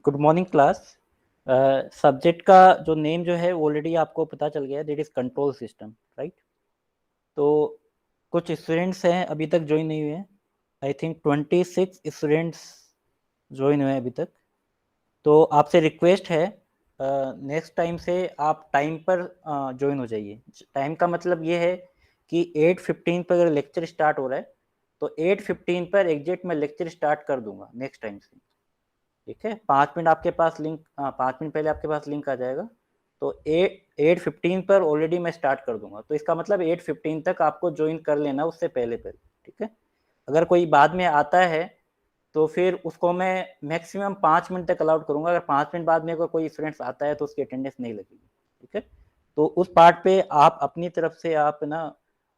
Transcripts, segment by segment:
Good morning class. Subject का जो name जो है ऑलरेडी आपको पता चल गया, that is control system, right. तो कुछ स्टूडेंट्स हैं अभी तक ज्वाइन नहीं हुए हैं। आई थिंक 26 स्टूडेंट्स ज्वाइन हुए हैं अभी तक। तो आपसे रिक्वेस्ट है, नेक्स्ट टाइम से आप टाइम पर ज्वाइन हो जाइए। टाइम का मतलब ये है कि 8:15 पर अगर लेक्चर स्टार्ट हो रहा है तो 8:15 पर एग्जैक्ट मैं लेक्चर स्टार्ट कर दूंगा नेक्स्ट टाइम से, ठीक है। 5 मिनट आपके पास लिंक 5 मिनट पहले आपके पास लिंक आ जाएगा, तो 8:15 पर ऑलरेडी मैं स्टार्ट कर दूंगा। तो इसका मतलब 8:15 तक आपको ज्वाइन कर लेना उससे पहले पहले, ठीक है। अगर कोई बाद में आता है तो फिर उसको मैं मैक्सिमम 5 मिनट तक अलाउड करूंगा। अगर 5 मिनट बाद में कोई स्टूडेंट्स आता है तो उसकी अटेंडेंस नहीं लगेगी, ठीक है। तो उस पार्ट पे आप अपनी तरफ से आप ना,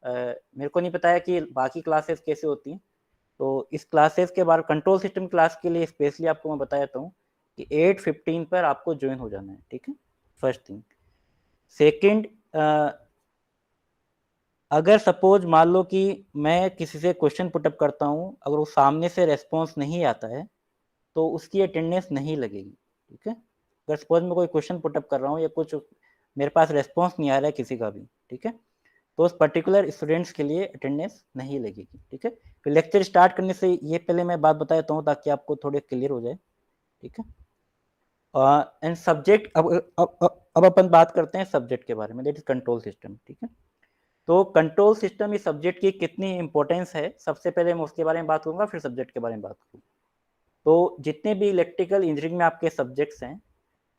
मेरे को नहीं पता है कि बाकी क्लासेस कैसे होती हैं। तो इस क्लासेस के बारे कंट्रोल सिस्टम क्लास के लिए स्पेशली आपको मैं बता देता हूँ कि 8:15 पर आपको ज्वाइन हो जाना है, ठीक है। First thing. सेकंड, अगर सपोज मान लो कि मैं किसी से क्वेश्चन पुटअप करता हूँ, अगर वो सामने से रेस्पॉन्स नहीं आता है तो उसकी अटेंडेंस नहीं लगेगी, ठीक है। अगर सपोज मैं कोई क्वेश्चन पुटअप कर रहा हूँ या कुछ मेरे पास रेस्पॉन्स नहीं आ रहा है किसी का भी, ठीक है, तो उस पर्टिकुलर स्टूडेंट्स के लिए अटेंडेंस नहीं लगेगी, ठीक है। फिर लेक्चर स्टार्ट करने से ये पहले मैं बात बता देता हूँ ताकि आपको थोड़े क्लियर हो जाए, ठीक है। एंड सब्जेक्ट, अब अपन बात करते हैं सब्जेक्ट के बारे में, दैट इज कंट्रोल सिस्टम, ठीक है। तो कंट्रोल सिस्टम इस सब्जेक्ट की कितनी इंपॉर्टेंस है, सबसे पहले मैं उसके बारे में बात करूंगा, फिर सब्जेक्ट के बारे में बात करूंगा। तो जितने भी इलेक्ट्रिकल इंजीनियरिंग में आपके सब्जेक्ट्स हैं,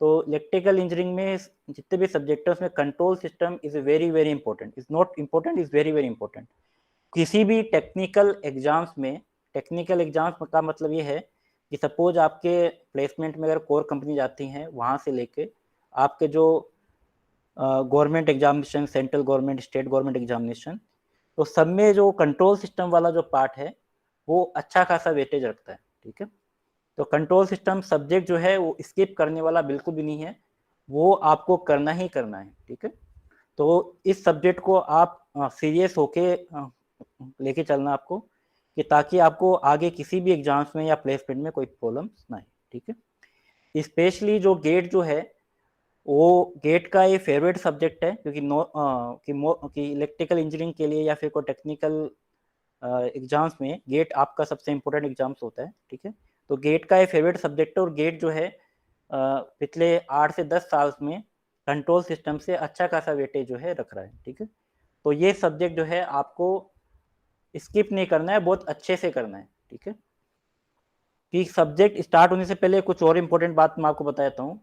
तो इलेक्ट्रिकल इंजीनियरिंग में जितने भी सब्जेक्ट है उसमें control system is very very important, is not important, is very very important. किसी भी टेक्निकल एग्जाम्स में, टेक्निकल एग्जाम्स का मतलब ये है कि सपोज आपके प्लेसमेंट में अगर कोर कंपनी जाती हैं, वहाँ से लेके आपके जो government examination, central government, state government examination, तो सब में जो कंट्रोल सिस्टम वाला जो पार्ट है वो अच्छा खासा वेटेज रखता है, ठीक है। तो कंट्रोल सिस्टम सब्जेक्ट जो है वो स्किप करने वाला बिल्कुल भी नहीं है, वो आपको करना ही करना है, ठीक है। तो इस सब्जेक्ट को आप सीरियस होके लेके चलना आपको, कि ताकि आपको आगे किसी भी एग्जाम्स में या प्लेसमेंट में कोई प्रॉब्लम ना आए, ठीक है। स्पेशली जो गेट जो है, वो गेट का ये फेवरेट सब्जेक्ट है, क्योंकि कि इलेक्ट्रिकल इंजीनियरिंग के लिए या फिर कोई टेक्निकल एग्जाम्स में गेट आपका सबसे इम्पोर्टेंट एग्जाम्स होता है, ठीक है। तो गेट का ये फेवरेट सब्जेक्ट है, और गेट जो है पिछले 8 से 10 साल में कंट्रोल सिस्टम से अच्छा खासा वेटेज जो है रख रहा है, ठीक है। तो ये सब्जेक्ट जो है आपको स्किप नहीं करना है, बहुत अच्छे से करना है, ठीक है। कि सब्जेक्ट स्टार्ट होने से पहले कुछ और इम्पोर्टेंट बात मैं आपको बता देता हूँ।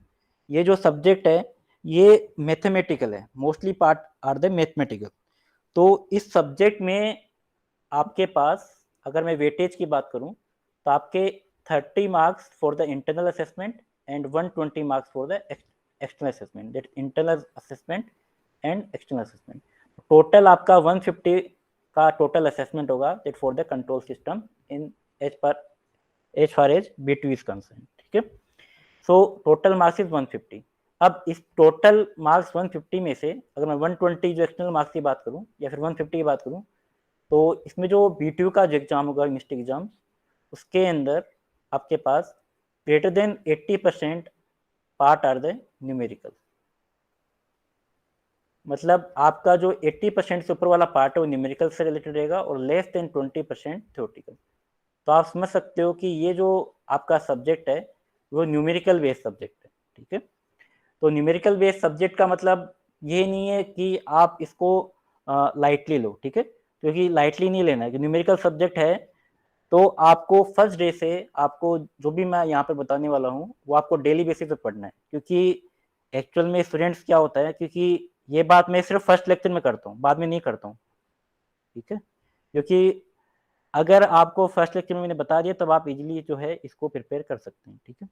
ये जो सब्जेक्ट है ये मैथमेटिकल है, mostly part are the mathematical. तो इस सब्जेक्ट में आपके पास, अगर मैं वेटेज की बात करूं, तो आपके 30 marks for the internal assessment and 120 marks for the external assessment, that internal assessment and external assessment. Total आपका 150 का टोटल असेसमेंट होगा, that for the control system in as far as B2 is concern, ठीक है। So total marks is 150। अब इस total marks 150 में से अगर मैं 120 जो एक्सटर्नल मार्क्स की बात करूं या फिर 150 की बात करूं, तो इसमें जो B2 का जो एग्जाम होगा, इंस्टीट एग्जाम, उसके अंदर आपके पास greater than 80% part are the numerical. मतलब आपका जो 80% से ऊपर वाला पार्ट है वो न्यूमेरिकल से रिलेटेड रहेगा, और लेस देन 20% थ्योरेटिकल। तो आप समझ सकते हो कि ये जो आपका सब्जेक्ट है वो न्यूमेरिकल बेस्ड सब्जेक्ट है, ठीक है। तो न्यूमेरिकल बेस्ड सब्जेक्ट का मतलब ये नहीं है कि आप इसको लाइटली लो, ठीक है, क्योंकि लाइटली नहीं लेना है कि न्यूमेरिकल सब्जेक्ट है। तो आपको फर्स्ट डे से आपको जो भी मैं यहाँ पे बताने वाला हूँ वो आपको डेली बेसिस पे पढ़ना है, क्योंकि एक्चुअल में स्टूडेंट्स क्या होता है, क्योंकि ये बात मैं सिर्फ फर्स्ट लेक्चर में करता हूँ, बाद में नहीं करता हूँ, ठीक है। क्योंकि अगर आपको फर्स्ट लेक्चर में मैंने बता दिया तब आप इजीली जो है इसको प्रिपेयर कर सकते हैं, ठीक है।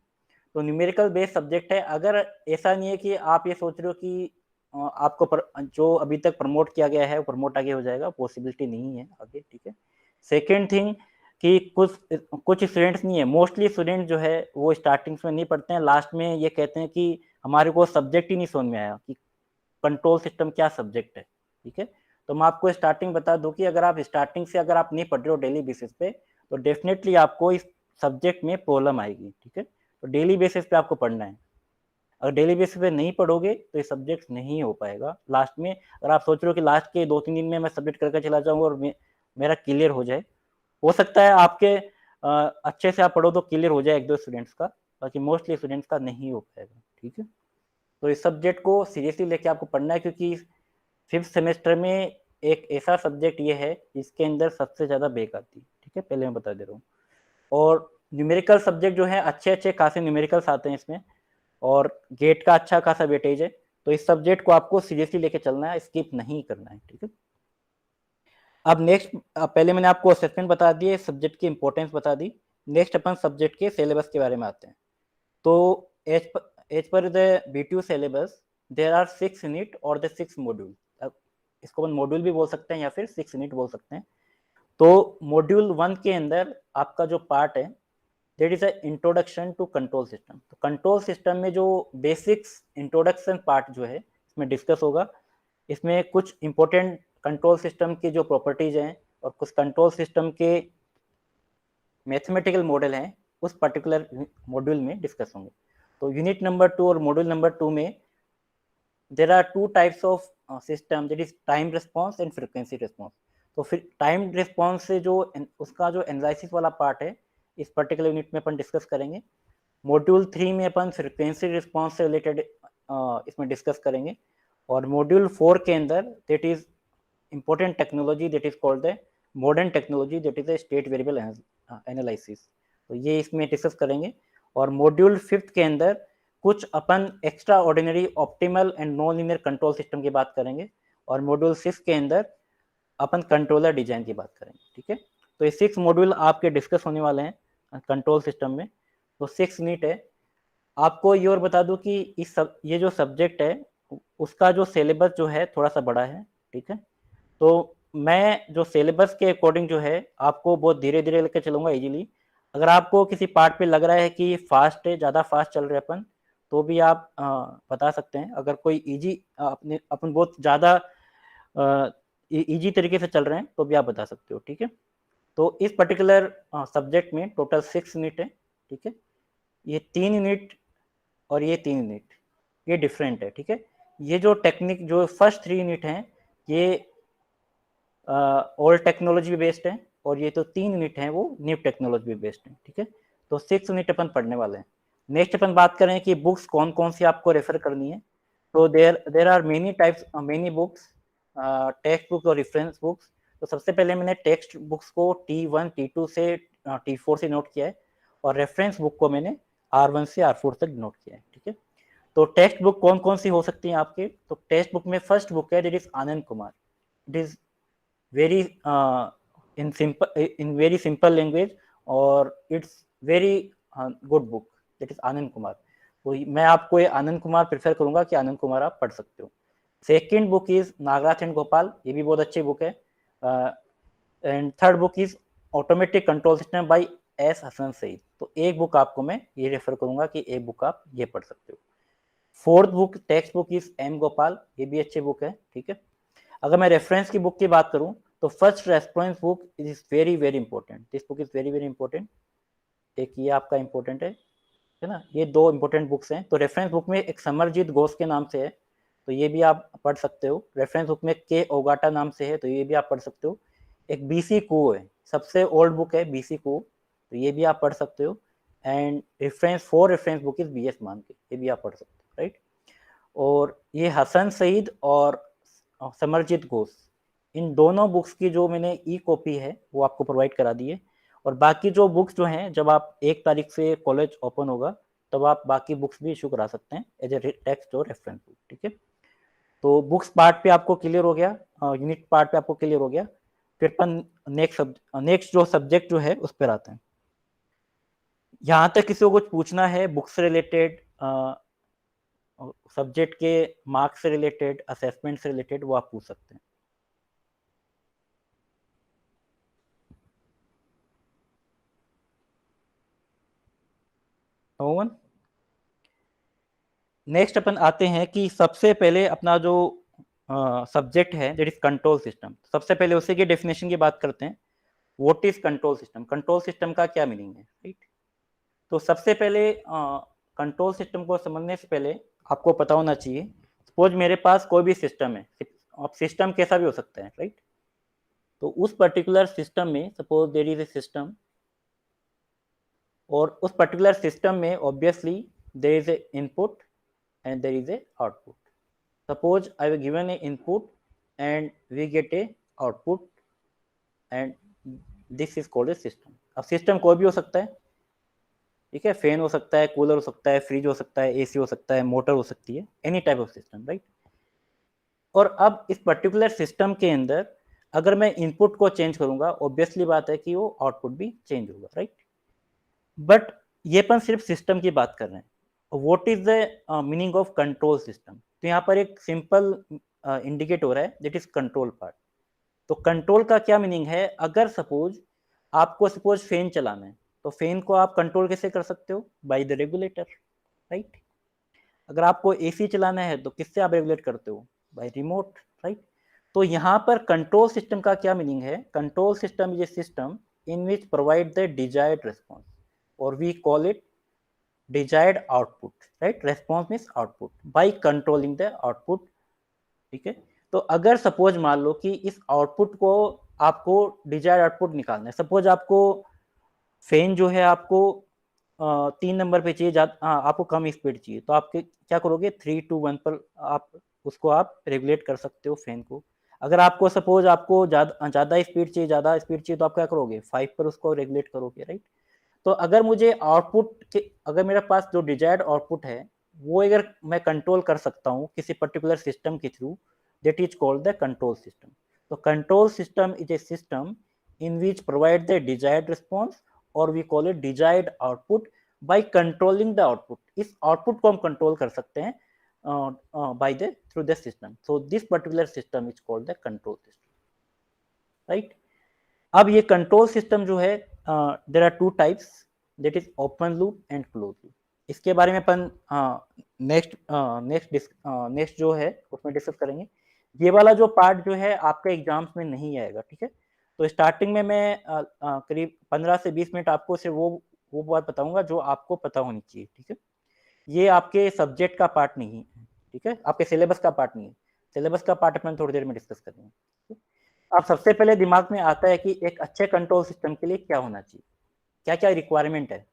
तो न्यूमेरिकल बेस्ड सब्जेक्ट है। अगर ऐसा नहीं है कि आप ये सोच रहे हो कि आपको जो अभी तक प्रमोट किया गया है वो प्रमोट आगे हो जाएगा, पॉसिबिलिटी नहीं है आगे, ठीक है। सेकेंड थिंग कि कुछ कुछ स्टूडेंट्स नहीं है, मोस्टली स्टूडेंट जो है वो स्टार्टिंग में नहीं पढ़ते हैं, लास्ट में ये कहते हैं कि हमारे को सब्जेक्ट ही नहीं समझ में आया कि कंट्रोल सिस्टम क्या सब्जेक्ट है, ठीक है। तो मैं आपको स्टार्टिंग बता दूं कि अगर आप स्टार्टिंग से अगर आप नहीं पढ़ रहे हो डेली बेसिस पे, तो डेफिनेटली आपको इस सब्जेक्ट में प्रॉब्लम आएगी, ठीक है। तो डेली बेसिस पे आपको पढ़ना है। अगर डेली बेसिस पे नहीं पढ़ोगे तो ये सब्जेक्ट नहीं हो पाएगा। लास्ट में अगर आप सोच रहे हो कि लास्ट के 2-3 दिन में मैं सब्जेक्ट करके चला जाऊंगा और मेरा क्लियर हो जाए, हो सकता है आपके अच्छे से आप पढ़ो तो क्लियर हो जाए 1-2 स्टूडेंट्स का, बाकी मोस्टली स्टूडेंट्स का नहीं हो पाएगा। ठीक है, तो इस सब्जेक्ट को सीरियसली लेके आपको पढ़ना है, क्योंकि 5th सेमेस्टर में एक ऐसा सब्जेक्ट ये है जिसके अंदर सबसे ज़्यादा बैक आती है। ठीक है, पहले मैं बता दे रहा हूँ। और न्यूमेरिकल सब्जेक्ट जो है अच्छे खासे न्यूमेरिकल्स आते हैं इसमें, और गेट का अच्छा खासा वेटेज है। तो इस सब्जेक्ट को आपको सीरियसली लेके चलना है, स्किप नहीं करना है। ठीक है, अब नेक्स्ट, पहले मैंने आपको असेसमेंट बता दिए, सब्जेक्ट की इंपॉर्टेंस बता दी। नेक्स्ट अपन सब्जेक्ट के सिलेबस के बारे में आते हैं। तो as per the BTU syllabus there are 6 unit और द 6 मॉड्यूल। इसको अपन मॉड्यूल भी बोल सकते हैं या फिर 6 यूनिट बोल सकते हैं। तो मॉड्यूल 1 के अंदर आपका जो पार्ट है that is a introduction to control system. तो कंट्रोल सिस्टम में जो बेसिक्स इंट्रोडक्शन पार्ट जो है इसमें डिस्कस होगा। इसमें कुछ इंपॉर्टेंट कंट्रोल सिस्टम की जो प्रॉपर्टीज हैं और कुछ कंट्रोल सिस्टम के मैथमेटिकल मॉडल हैं उस पर्टिकुलर मॉड्यूल में डिस्कस होंगे। तो यूनिट नंबर 2 और मॉड्यूल नंबर 2 में there are 2 types of system, that is time response and frequency response. तो फिर टाइम रिस्पॉन्स से जो उसका जो एनालिसिस वाला पार्ट है इस पर्टिकुलर यूनिट में अपन डिस्कस करेंगे। मॉड्यूल 3 में अपन फ्रिक्वेंसी रिस्पॉन्स से रिलेटेड इसमें डिस्कस करेंगे। और मॉड्यूल 4 के अंदर that is important technology that is called the modern technology that is state variable analysis. तो ये इसमें डिस्कस करेंगे। और मॉड्यूल 5 के अंदर कुछ अपन extraordinary optimal and non linear control system की बात करेंगे। और मॉड्यूल 6 के अंदर अपन कंट्रोलर डिजाइन की बात करेंगे। ठीक है, तो ये 6 मॉड्यूल आपके डिस्कस होने वाले हैं कंट्रोल सिस्टम में। तो 6 यूनिट है। आपको ये और बता दूं कि ये जो सब्जेक्ट है उसका जो सिलेबस जो है थोड़ा सा बड़ा है। ठीक है, तो मैं जो सिलेबस के अकॉर्डिंग जो है आपको बहुत धीरे धीरे लेकर चलूंगा इजीली। अगर आपको किसी पार्ट पे लग रहा है कि फास्ट है, ज़्यादा फास्ट चल रहे अपन, तो भी आप बता सकते हैं। अगर कोई इजी अपन बहुत ज़्यादा इजी तरीके से चल रहे हैं तो भी आप बता सकते हो। ठीक है, तो इस पर्टिकुलर सब्जेक्ट में टोटल 6 यूनिट है। ठीक है, ये 3 यूनिट और ये 3 यूनिट ये डिफरेंट है। ठीक है, ये जो टेक्निक जो फर्स्ट 3 यूनिट हैं ये ओल्ड टेक्नोलॉजी बेस्ड है, और ये तो 3 यूनिट हैं वो न्यू टेक्नोलॉजी बेस्ड है। ठीक है, तो 6 यूनिट अपन पढ़ने वाले हैं। नेक्स्ट अपन बात करें कि बुक्स कौन कौन सी आपको रेफर करनी है। तो there are many types, many books, text book और रेफरेंस बुक्स। तो सबसे पहले मैंने टेक्स्ट बुक्स को T1 T2 से T4 से नोट किया है, और रेफरेंस बुक को मैंने R1 से R4 तक नोट किया है। ठीक है, तो टेक्स्ट बुक कौन कौन सी हो सकती हैं आपके। तो टेक्स्ट बुक में फर्स्ट बुक है that is Anand Kumar. It is very in very simple language, और it's very good book, that is Anand Kumar. तो मैं आपको ये आनंद कुमार प्रेफर करूंगा कि आनंद कुमार आप पढ़ सकते हो। Second book is Nagraj and Gopal, ये भी बहुत अच्छी बुक है। And third book is automatic control system by S Hasan Saeed. तो एक बुक आपको मैं ये रेफर करूंगा कि एक बुक आप ये पढ़ सकते हो। Fourth book text book is M Gopal, ये भी अच्छी बुक है। ठीक है, अगर मैं रेफरेंस की बुक की बात करूं तो first reference book is very very important, this book is very very important. एक ये आपका इंपॉर्टेंट है ना, ये 2 इंपॉर्टेंट बुक्स हैं। तो रेफरेंस बुक में एक समरजीत घोष के नाम से है, तो ये भी आप पढ़ सकते हो। रेफरेंस बुक में के ओगाटा नाम से है, तो ये भी आप पढ़ सकते हो। एक BC को है, सबसे ओल्ड बुक है BC को, तो ये भी आप पढ़ सकते हो। And reference book is BS मान के, ये भी आप पढ़ सकते हो। राइट, और ये हसन सईद और समरजीत घोष, इन दोनों बुक्स की जो मैंने कॉपी है वो आपको प्रोवाइड करा दी है। और बाकी जो बुक्स जो हैं जब आप 1 तारीख से कॉलेज ओपन होगा तब आप बाकी बुक्स भी इशू करा सकते हैं एज ए टेक्स्ट और रेफरेंस बुक। ठीक है, तो बुक्स पार्ट पे आपको क्लियर हो गया, यूनिट पार्ट पे आपको क्लियर हो गया। फिर अपन नेक्स्ट जो सब्जेक्ट जो है उस पर आते हैं। यहाँ तक किसी को कुछ पूछना है बुक्स से रिलेटेड, सब्जेक्ट के मार्क्स से रिलेटेड, असेसमेंट से रिलेटेड, वो आप पूछ सकते हैं। ओवन, नेक्स्ट अपन आते हैं कि सबसे पहले अपना जो सब्जेक्ट है दैट इज कंट्रोल सिस्टम। सबसे पहले उसी की डेफिनेशन की बात करते हैं। What is control system, control system का क्या मीनिंग है। राइट, तो सबसे पहले कंट्रोल सिस्टम को समझने से पहले आपको पता होना चाहिए, सपोज मेरे पास कोई भी सिस्टम है, अब सिस्टम कैसा भी हो सकता है, राइट। तो उस पर्टिकुलर सिस्टम में suppose there is a system, और उस पर्टिकुलर सिस्टम में obviously there is a input and there is a output. Suppose I have given a input and we get a output and this is called a system. अब system कोई भी हो सकता है, ठीक है, फैन हो सकता है, कूलर हो सकता है, फ्रिज हो सकता है, एसी हो सकता है, मोटर हो सकती है, any type of system, right. और अब इस पर्टिकुलर सिस्टम के अंदर अगर मैं इनपुट को चेंज करूंगा, ऑब्वियसली बात है कि वो आउटपुट भी चेंज होगा, राइट। बट ये अपन सिर्फ सिस्टम की बात कर रहे हैं। What is the meaning of control system? तो यहाँ पर एक सिंपल इंडिकेट हो रहा है, दैट इज कंट्रोल पार्ट। तो कंट्रोल का क्या मीनिंग है? अगर सपोज आपको सपोज फैन चलाना है, तो फैन को आप कंट्रोल कैसे कर सकते हो? By the regulator, right. अगर आपको एसी चलाना है तो किससे आप रेगुलेट करते हो? By remote, right. तो यहाँ पर कंट्रोल सिस्टम का क्या मीनिंग है? Control system is a system in which provide the desired response, और we call it desired output, right? response means output by controlling the output, ठीक है। तो अगर सपोज मान लो कि इस आउटपुट को आपको डिजायर्ड आउटपुट निकालना है, सपोज आपको फैन जो है आपको 3 नंबर पे चाहिए, आपको कम स्पीड चाहिए, तो आप क्या करोगे? 3 to 1 पर आप उसको आप रेगुलेट कर सकते हो फैन को। अगर आपको सपोज आपको ज्यादा स्पीड चाहिए, तो आप क्या करोगे? 5 पर उसको रेगुलेट करोगे, राइट। तो अगर मुझे आउटपुट के, अगर मेरे पास जो डिजायर्ड आउटपुट है वो अगर मैं कंट्रोल कर सकता हूँ किसी पर्टिकुलर सिस्टम के through, that is called the control system. तो control system is a system in which provide the desired response, और we call it desired output by controlling the output. इस आउटपुट को हम कंट्रोल कर सकते हैं by the through the system. So this particular system is called the control system, right. अब ये control system जो है, there are two types, that is open loop and close loop. इसके बारे में अपन नेक्स्ट जो है उसमें डिस्कस करेंगे। ये वाला जो पार्ट जो है आपके एग्जाम्स में नहीं आएगा, ठीक है। तो स्टार्टिंग में मैं करीब 15 से 20 मिनट आपको सिर्फ वो बात बताऊंगा जो आपको पता होनी चाहिए, ठीक है। ये आपके सब्जेक्ट का पार्ट नहीं है, ठीक है, आपके सिलेबस का पार्ट नहीं है। सिलेबस का पार्ट अपन थोड़ी देर में डिस्कस करेंगे। अब सबसे पहले दिमाग में आता है कि एक अच्छे कंट्रोल सिस्टम के लिए क्या होना चाहिए, क्या क्या रिक्वायरमेंट है।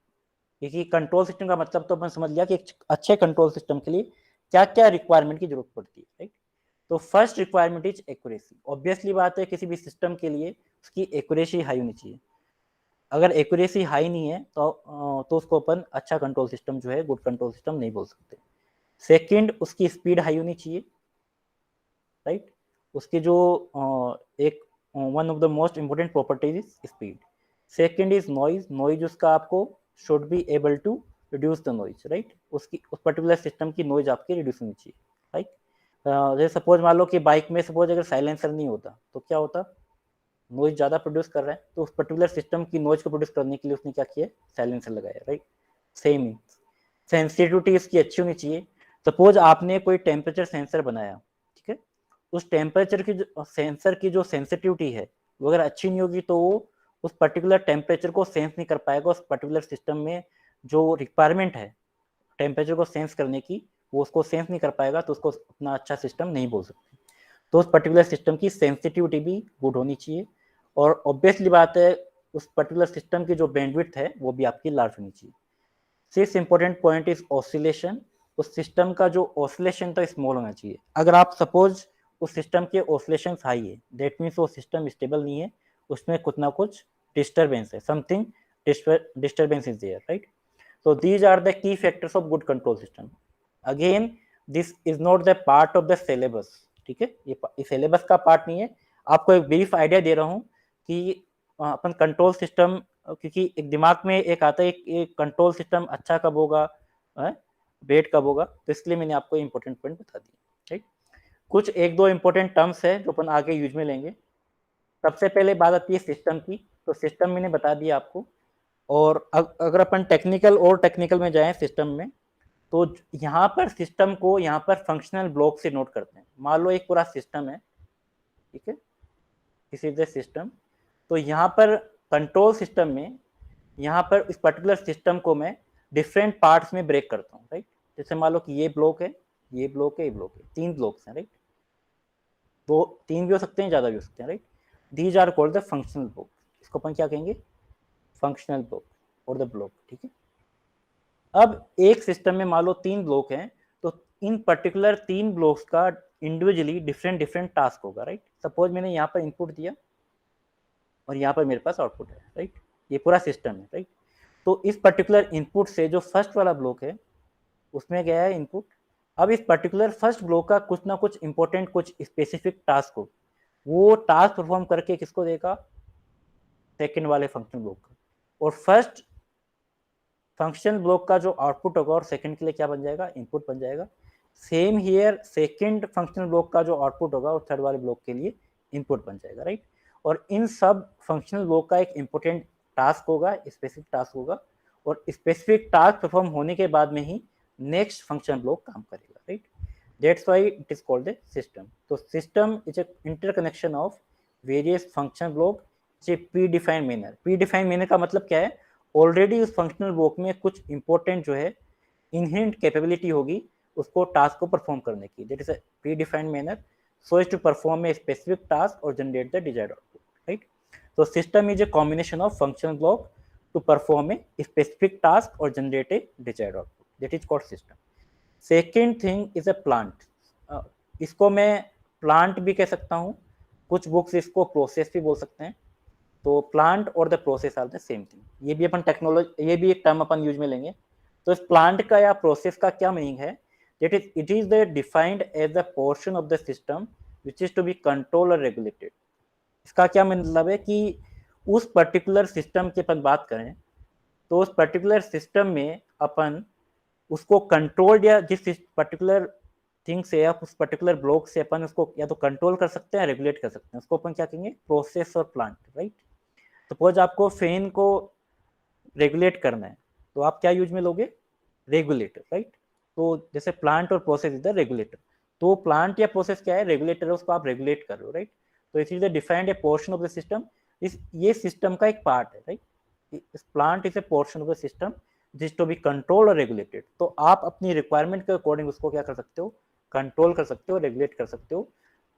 क्योंकि कंट्रोल सिस्टम का मतलब तो अपन समझ लिया कि एक अच्छे कंट्रोल सिस्टम के लिए क्या क्या रिक्वायरमेंट की जरूरत पड़ती है, राइट। तो first requirement is accuracy. Obviously बात है, किसी भी सिस्टम के लिए उसकी एक्यूरेसी हाई होनी चाहिए। अगर एक्यूरेसी हाई नहीं है तो उसको अपन अच्छा कंट्रोल सिस्टम जो है, गुड कंट्रोल सिस्टम नहीं बोल सकते। सेकंड, उसकी स्पीड हाई होनी चाहिए, राइट। उसकी जो एक one of the most important properties is speed. Second is noise. Noise उसका आपको should be able to reduce the noise, right. उसकी उस पर्टिकुलर सिस्टम की नॉइज आपकी रिड्यूस होनी चाहिए, राइट। जैसे सपोज मान लो कि बाइक में सपोज अगर साइलेंसर नहीं होता तो क्या होता? नॉइज ज़्यादा प्रोड्यूस कर रहा है, तो उस पर्टिकुलर सिस्टम की नॉइज को प्रोड्यूस करने के लिए उसने क्या किया? साइलेंसर लगाया, राइट। सेम ही सेंसिटिविटी इसकी अच्छी होनी चाहिए। सपोज आपने कोई टेम्परेचर सेंसर बनाया, ठीक है, उस टेम्परेचर की जो सेंसर की जो सेंसिटिविटी है वो अगर अच्छी नहीं होगी तो वो उस पर्टिकुलर टेम्परेचर को सेंस नहीं कर पाएगा। उस पर्टिकुलर सिस्टम में जो रिक्वायरमेंट है टेम्परेचर को सेंस करने की, वो उसको सेंस नहीं कर पाएगा, तो उसको अपना अच्छा सिस्टम नहीं बोल सकते। तो उस पर्टिकुलर सिस्टम की सेंसिटिविटी भी गुड होनी चाहिए, और ऑब्वियसली बात है उस पर्टिकुलर सिस्टम की जो बैंडविड्थ है वो भी आपकी लार्ज होनी चाहिए। Six important point is oscillation. उस सिस्टम का जो ऑसिलेशन था स्मॉल होना चाहिए। अगर आप सपोज उस सिस्टम के ऑसिलेशन हाई है, दैट मीन्स वो सिस्टम स्टेबल नहीं है, उसमें कुछ ना कुछ डिस्टर्बेंस है, something disturbance is there, right. So these are the key factors of good control system. Again, this is not the part of the syllabus, ठीक है, ये सिलेबस का पार्ट नहीं है। आपको एक ब्रीफ आइडिया दे रहा हूँ कि अपन कंट्रोल सिस्टम, क्योंकि एक दिमाग में एक आता है एक कंट्रोल सिस्टम अच्छा कब होगा, बेड कब होगा, तो इसलिए मैंने आपको इंपॉर्टेंट पॉइंट बता दिए, ठीक। कुछ एक दो इंपॉर्टेंट टर्म्स है जो अपन आगे यूज में लेंगे। सबसे पहले बात आती है सिस्टम की। तो सिस्टम मैंने बता दिया आपको। और अगर अपन टेक्निकल में जाएं सिस्टम में, तो यहाँ पर सिस्टम को यहाँ पर फंक्शनल ब्लॉक से नोट करते हैं। मान लो एक पूरा सिस्टम है, ठीक है, दिस इज द सिस्टम। तो यहाँ पर कंट्रोल सिस्टम में, यहाँ पर इस पर्टिकुलर सिस्टम को मैं डिफरेंट पार्ट्स में ब्रेक करता हूँ, राइट। जैसे मान लो कि ये ब्लॉक है, ये ब्लॉक है, ये ब्लॉक है, 3 ब्लॉक्स हैं, राइट। तो 3 भी हो सकते हैं, ज़्यादा भी हो सकते हैं, right. These are called the functional block. इसको अपन क्या कहेंगे? फंक्शनल ब्लॉक और द ब्लॉक, ठीक है। अब एक सिस्टम में मान लो 3 ब्लॉक हैं, तो इन पर्टिकुलर 3 ब्लॉक्स का इंडिविजुअली डिफरेंट डिफरेंट टास्क होगा, राइट। सपोज मैंने यहाँ पर इनपुट दिया और यहाँ पर मेरे पास आउटपुट है, राइट। ये पूरा सिस्टम है, राइट। तो इस पर्टिकुलर इनपुट से जो फर्स्ट वाला ब्लॉक है उसमें गया है इनपुट। अब इस पर्टिकुलर फर्स्ट ब्लॉक का कुछ ना कुछ इंपॉर्टेंट, कुछ स्पेसिफिक टास्क हो, वो टास्क परफॉर्म करके किसको देगा? सेकंड वाले फंक्शन ब्लॉक का। और फर्स्ट फंक्शन ब्लॉक का जो आउटपुट होगा और सेकंड के लिए क्या बन जाएगा? इनपुट बन जाएगा। Same here, second functional block का जो आउटपुट होगा और थर्ड वाले ब्लॉक के लिए इनपुट बन जाएगा, राइट। और इन सब फंक्शनल ब्लॉक का एक इंपॉर्टेंट टास्क होगा, स्पेसिफिक टास्क होगा, और स्पेसिफिक टास्क परफॉर्म होने के बाद में ही नेक्स्ट फंक्शन ब्लॉक काम करेगा, right. That's why it is called a system. तो system is a interconnection of various function block pre defined manner. Pre defined manner का मतलब क्या है? ऑलरेडी उस फंक्शनल ब्लॉक में कुछ इंपॉर्टेंट जो है इनहेरेंट कैपेबिलिटी होगी उसको टास्क को परफॉर्म करने की। That is a pre defined manner so as to perform a specific task और generate the desired output, right. तो system is a combination of functional block to perform a specific task और generate a desired output, that is called system. Second thing is a plant. इसको मैं plant भी कह सकता हूँ, कुछ books इसको प्रोसेस भी बोल सकते हैं। तो प्लांट और the process are the same thing. ये भी अपन टेक्नोलॉजी, ये भी एक टर्म अपन यूज में लेंगे। तो इस प्लांट का या प्रोसेस का क्या मीनिंग है? That is it is the defined as the portion of the system which is to be control और रेगुलेटेड। इसका क्या मतलब है कि उस पर्टिकुलर सिस्टम की अपन बात करें तो उस पर्टिकुलर सिस्टम में अपन उसको कंट्रोल या जिस पर्टिकुलर थिंग से या उस पर्टिकुलर ब्लॉक से अपन उसको या तो कंट्रोल कर सकते हैं, रेगुलेट कर सकते हैं। उसको अपन क्या कहेंगे? प्रोसेस और प्लांट, राइट। सपोज आपको फैन को रेगुलेट करना है तो आप क्या यूज में लोगे? Regulator, right. तो जैसे प्लांट और प्रोसेस इज द रेगुलेटर। तो प्लांट या प्रोसेस क्या है? रेगुलेटर है, उसको आप रेगुलेट कर रहे हो, राइट। तो it is defined A portion of the system. ये सिस्टम का एक पार्ट है, राइट। इस plant is a portion of the system जिस टू बी कंट्रोल और रेगुलेटेड। तो आप अपनी रिक्वायरमेंट के अकॉर्डिंग उसको क्या कर सकते हो? कंट्रोल कर सकते हो, रेगुलेट कर सकते हो।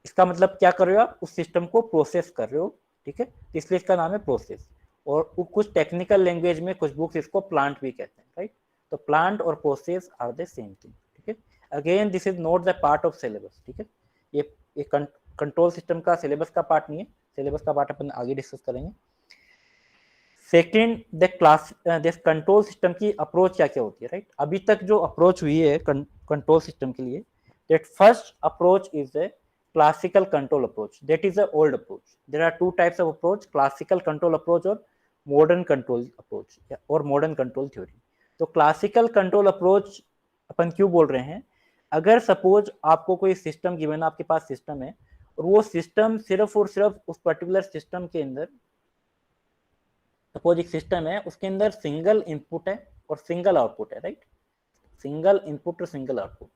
इसका मतलब क्या कर रहे हो? आप उस सिस्टम को प्रोसेस कर रहे हो, ठीक है। इसलिए इसका नाम है प्रोसेस। और कुछ टेक्निकल लैंग्वेज में कुछ बुक्स इसको प्लांट भी कहते हैं, राइट। तो प्लांट और process are the same thing, ठीक है। Again this is not the part of syllabus, ठीक है। ये कंट्रोल सिस्टम का सिलेबस का पार्ट नहीं है। सिलेबस का पार्ट अपन आगे डिस्कस करेंगे। Second, the class this control system की अप्रोच क्या क्या होती है, राइट। अभी तक जो अप्रोच हुई है कंट्रोल सिस्टम के लिए, that first approach is the classical control approach. That is the old approach. There are two types of approach: classical control approach और modern control approach और modern control theory. तो classical control approach अपन क्यों बोल रहे हैं? अगर suppose आपको कोई सिस्टम गिवन, आपके पास सिस्टम है और वो सिस्टम सिर्फ और सिर्फ उस पर्टिकुलर सिस्टम के अंदर, सपोज एक सिस्टम है उसके अंदर सिंगल इनपुट है और सिंगल आउटपुट है, राइट। सिंगल इनपुट और सिंगल आउटपुट।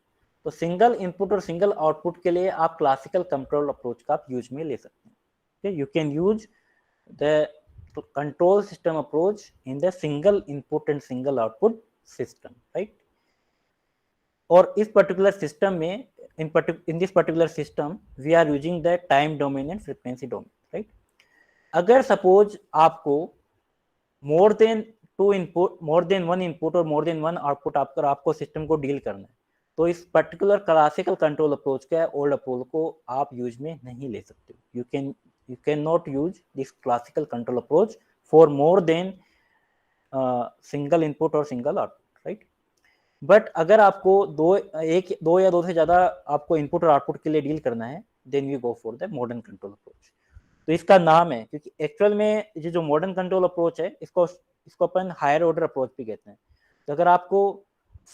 तो सिंगल इनपुट और सिंगल आउटपुट के लिए आप क्लासिकल कंट्रोल अप्रोच का आप यूज में ले सकते हैं। You can use the control system approach in the single input and single output system, right. और इस पर्टिकुलर सिस्टम में in this particular system we are using the time domain and frequency domain, right. अगर suppose आपको more than one input और more than one output आपको system को deal करना है, तो इस पर्टिकुलर क्लासिकल कंट्रोल अप्रोच का ओल्ड अप्रोच को आप यूज में नहीं ले सकते। You can not use this classical control approach for more than single input और सिंगल आउटपुट, राइट। बट अगर आपको दो या दो से ज्यादा आपको इनपुट और आउटपुट के लिए डील करना है, then you go for the modern control approach. तो इसका नाम है, क्योंकि एक्चुअल में ये जो मॉडर्न कंट्रोल अप्रोच है इसको अपन हायर ऑर्डर अप्रोच भी कहते हैं। तो अगर आपको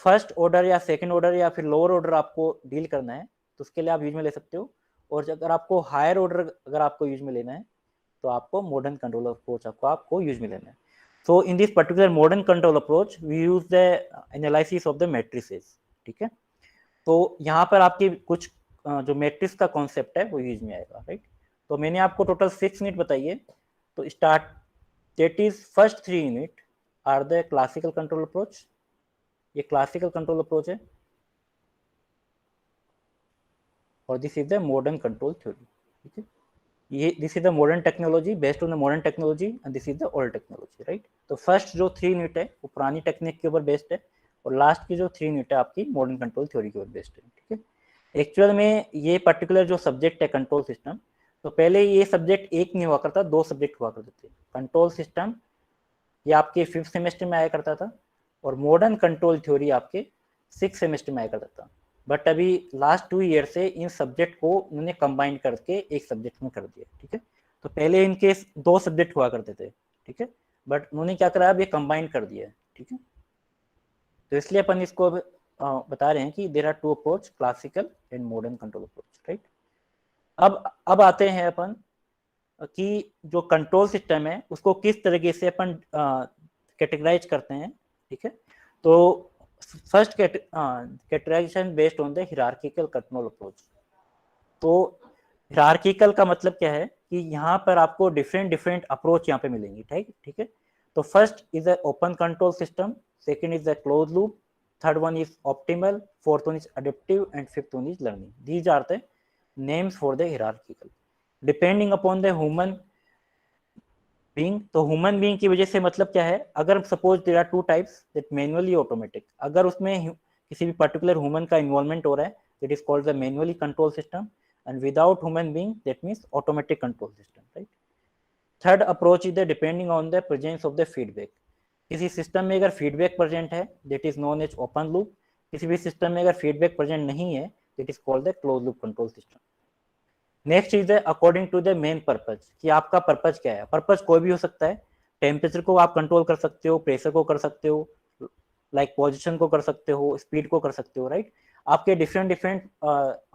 फर्स्ट ऑर्डर या सेकंड ऑर्डर या फिर लोअर ऑर्डर आपको डील करना है तो उसके लिए आप यूज में ले सकते हो। और अगर आपको हायर ऑर्डर अगर आपको यूज में लेना है तो आपको मॉडर्न कंट्रोल अप्रोच आपको यूज में लेना है। So in this particular modern control approach we use the analysis of the matrices, ठीक है। तो यहाँ पर आपकी कुछ जो मैट्रिक्स का कॉन्सेप्ट है वो यूज में आएगा, राइट। तो मैंने आपको टोटल 6 यूनिट बताइए। तो start that is first 3 unit are the classical control approach, ये क्लासिकल कंट्रोल अप्रोच है और this is the modern control theory, ठीक है। ये this is the modern technology, based on the modern technology and this is the old technology, right. तो first जो 3 unit है वो पुरानी टेक्निक के ऊपर बेस्ड है और लास्ट की जो 3 यूनिट है आपकी मॉडर्न कंट्रोल थ्योरी के ऊपर बेस्ड है, ठीक है। एक्चुअल में ये पर्टिकुलर जो सब्जेक्ट है कंट्रोल सिस्टम, तो पहले ये सब्जेक्ट एक नहीं हुआ करता, 2 सब्जेक्ट हुआ करते थे। कंट्रोल सिस्टम ये आपके 5th सेमेस्टर में आया करता था और मॉडर्न कंट्रोल थ्योरी आपके 6th सेमेस्टर में आया करता था। बट अभी लास्ट 2 ईयर से इन सब्जेक्ट को उन्होंने कंबाइन करके एक सब्जेक्ट में कर दिया, ठीक है। तो पहले इनके 2 सब्जेक्ट हुआ करते थे, ठीक है, बट उन्होंने क्या करा, अब ये कंबाइन कर दिया है, ठीक है। तो इसलिए अपन इसको बता रहे हैं कि there are 2 approach, classical and modern control approach, right. अब आते हैं अपन कि जो कंट्रोल सिस्टम है उसको किस तरीके से अपन कैटेगराइज करते हैं, ठीक है। तो first categorization based on the hierarchical control approach. तो हिरार्किकल का मतलब क्या है कि यहाँ पर आपको डिफरेंट अप्रोच यहाँ पे मिलेंगी, ठीक है। तो first is a open control system, second is a close loop, third one is optimal, fourth one is adaptive and fifth one is learning. These are the names for the hierarchical depending upon the human being. तो human being की वजह से मतलब क्या है, अगर suppose there are 2 types, that manually automatic, अगर उसमें किसी भी पर्टिकुलर ह्यूमन का इन्वॉल्वमेंट हो रहा है, that is called the manually control system, and without human being that means automatic control system, right. Third approach is the depending on the presence of the feedback. किसी system में अगर feedback present है that is known as open loop, किसी भी system में अगर feedback present नहीं है that is called the close loop control system. Next is according to the main purpose, कि आपका पर्पज क्या है। पर्पज कोई भी हो सकता है, टेम्परेचर को आप कंट्रोल कर सकते हो, प्रेशर को कर सकते हो, लाइक पोजिशन को कर सकते हो, स्पीड को कर सकते हो, राइट। आपके डिफरेंट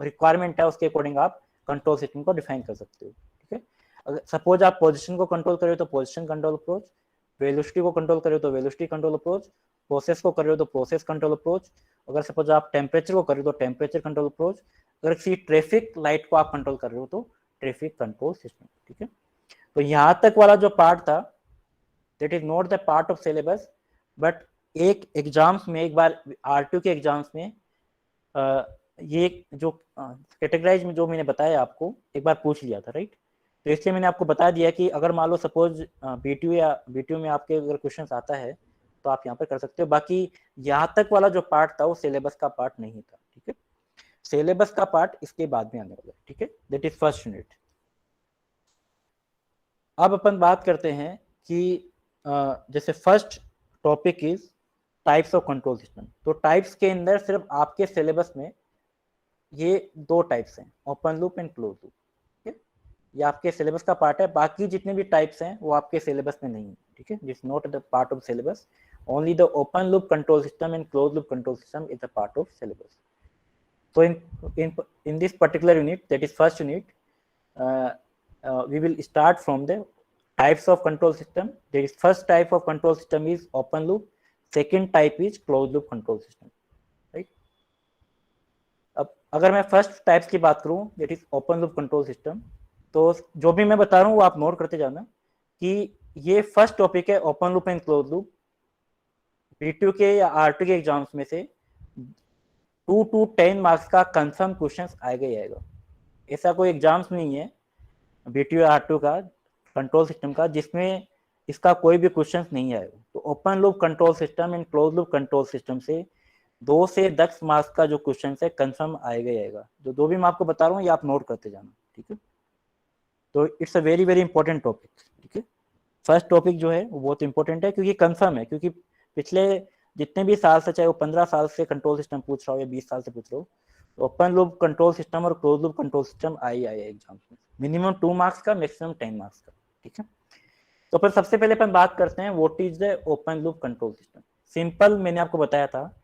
रिक्वायरमेंट है, उसके अकॉर्डिंग आप कंट्रोल सिस्टम को डिफाइन कर सकते हो, ठीक है। अगर सपोज आप पोजिशन को कंट्रोल करो तो पोजिशन कंट्रोल अप्रोच, वेलोसिटी को कंट्रोल करो तो वेलोसिटी कंट्रोल अप्रोच, प्रोसेस को कर रहे हो तो प्रोसेस कंट्रोल अप्रोच, अगर सपोज आप टेम्परेचर को कर रहे हो तो टेम्परेचर कंट्रोल अप्रोच, अगर किसी ट्रैफिक लाइट को आप कंट्रोल कर रहे हो तो ट्रैफिक कंट्रोल सिस्टम, ठीक है। तो यहाँ तक वाला जो पार्ट था that is not the part of syllabus, but एक एग्जाम्स में, एक बार R2 के एग्जाम्स में ये जो कैटेगराइज में जो मैंने बताया आपको एक बार पूछ लिया था, राइट। तो इसलिए मैंने आपको बता दिया कि अगर मान लो सपोज BTU में आपके अगर क्वेश्चन आता है तो आप यहाँ पर कर सकते हो। बाकी यहाँ तक वाला जो पार्ट था वो सिलेबस का पार्ट नहीं था, ठीक है। सिलेबस का पार्ट इसके बाद में आने वाला है, ठीक है, दैट इज फर्स्ट यूनिट। अब अपन बात करते हैं कि जैसे first topic is types of control system. तो टाइप्स के अंदर सिर्फ आपके सिलेबस में ये 2 टाइप्स हैं, open loop and close loop, ठीक है। ये आपके सिलेबस का पार्ट है, बाकी जितने भी टाइप्स हैं वो आपके सिलेबस में नहीं है, ठीक है। This not the part of syllabus, only the open loop control system and close loop control system is the part of syllabus. So in this particular unit, that is first unit, we will start from the types of control system. There is first type of control system is open loop, second type is closed loop control system, right. अब अगर मैं first types की बात करूं that is open loop control system, तो जो भी मैं बता रहा हूं वो आप नोट करते जाना कि ये फर्स्ट टॉपिक है open loop and close loop. B2 के या R2 के एग्जाम्स में से 2 to 10 मार्क्स का कंफर्म क्वेश्चन आएगा ही आएगा। ऐसा कोई एग्जाम्स नहीं है BTU R2 का कंट्रोल सिस्टम का जिसमें इसका कोई भी क्वेश्चन नहीं आएगा। तो open loop control system and close loop control system से 2 से 10 मार्क्स का जो क्वेश्चन है कंफर्म आएगा ही आएगा। जो भी मैं आपको बता रहा हूँ ये आप नोट करते जाना, ठीक है। तो it's a very very important topic, ठीक है। फर्स्ट टॉपिक जो है वो बहुत इंपॉर्टेंट है क्योंकि कंफर्म है, क्योंकि पिछले जितने भी साल से, चाहे वो 15 साल से कंट्रोल सिस्टम पूछ रहा हो या 20 साल से पूछ रहा हो, तो ओपन लूप कंट्रोल सिस्टम और क्लोज लूप कंट्रोल सिस्टम आए एग्जाम्स में, मिनिमम 2 मार्क्स का, मैक्सिमम 10 मार्क्स का, ठीक है। तो फिर सबसे पहले अपन बात करते हैं what is the open loop control system. Simple, मैंने आपको बताया था,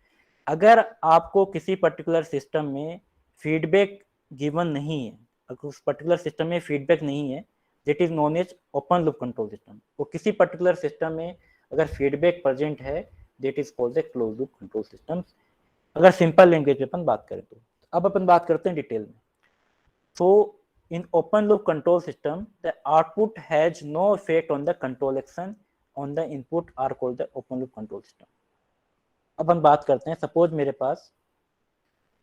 अगर आपको किसी पर्टिकुलर सिस्टम में फीडबैक गिवन नहीं है, अगर उस पर्टिकुलर सिस्टम में फीडबैक नहीं है that is known as open loop control system. वो किसी पर्टिकुलर सिस्टम में अगर फीडबैक प्रेजेंट है that is called the close loop control system, अगर सिंपल लैंग्वेज में अपन बात करें तो। अब अपन बात करते हैं डिटेल में। So in open loop control system, the output has no effect on the control action on the input are called the open loop control system. अपन बात करते हैं, सपोज मेरे पास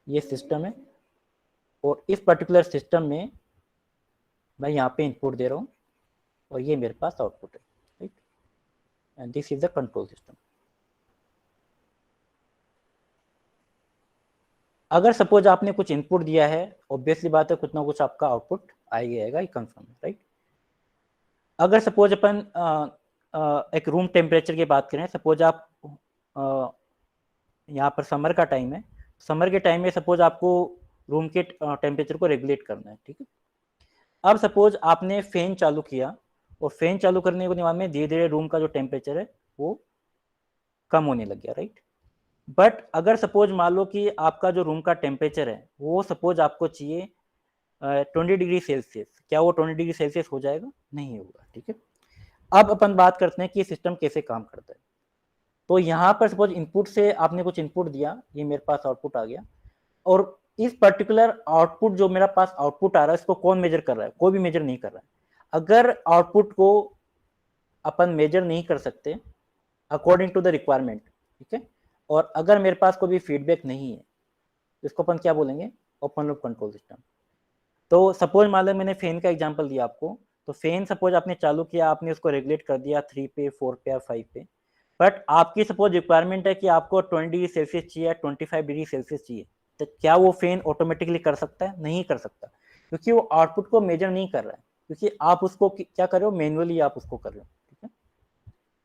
ये सिस्टम है और इस पर्टिकुलर सिस्टम में मैं यहाँ पे इनपुट दे रहा हूँ और ये मेरे पास आउटपुट है, right, and this is the control system. अगर सपोज आपने कुछ इनपुट दिया है, ऑब्वियसली बात है कुछ ना कुछ आपका आउटपुट आएगा, ये कंफर्म है, राइट। अगर सपोज अपन एक रूम टेम्परेचर की बात करें, सपोज आप यहाँ पर समर का टाइम है, समर के टाइम में सपोज आपको रूम के टेम्परेचर को रेगुलेट करना है, ठीक है। अब सपोज आपने फैन चालू किया और फैन चालू करने के बाद में धीरे धीरे रूम का जो टेम्परेचर है वो कम होने लग गया, राइट। बट अगर सपोज मान लो कि आपका जो रूम का टेम्परेचर है वो सपोज आपको चाहिए 20 डिग्री सेल्सियस, क्या वो 20 डिग्री सेल्सियस हो जाएगा? नहीं होगा, ठीक है। अब अपन बात करते हैं कि सिस्टम कैसे काम करता है। तो यहाँ पर सपोज इनपुट से आपने कुछ इनपुट दिया, ये मेरे पास आउटपुट आ गया, और इस पर्टिकुलर आउटपुट जो मेरा पास आउटपुट आ रहा है इसको कौन मेजर कर रहा है? कोई भी मेजर नहीं कर रहा है। अगर आउटपुट को अपन मेजर नहीं कर सकते अकॉर्डिंग टू द रिक्वायरमेंट, ठीक है, और अगर मेरे पास कोई भी फीडबैक नहीं है तो इसको अपन क्या बोलेंगे? Open loop control system. तो सपोज मान लो मैंने फैन का एग्जांपल दिया आपको, तो फैन सपोज आपने चालू किया, आपने उसको रेगुलेट कर दिया 3 पे, 4 पे या 5 पे, बट आपकी सपोज रिक्वायरमेंट है कि आपको 20 डिग्री सेल्सियस चाहिए, 25 डिग्री सेल्सियस चाहिए, तो क्या वो फैन ऑटोमेटिकली कर सकता है? नहीं कर सकता, क्योंकि वो आउटपुट को मेजर नहीं कर रहा है, क्योंकि आप उसको क्या कर रहे हो? मैनुअली आप उसको कर रहे हो, ठीक है,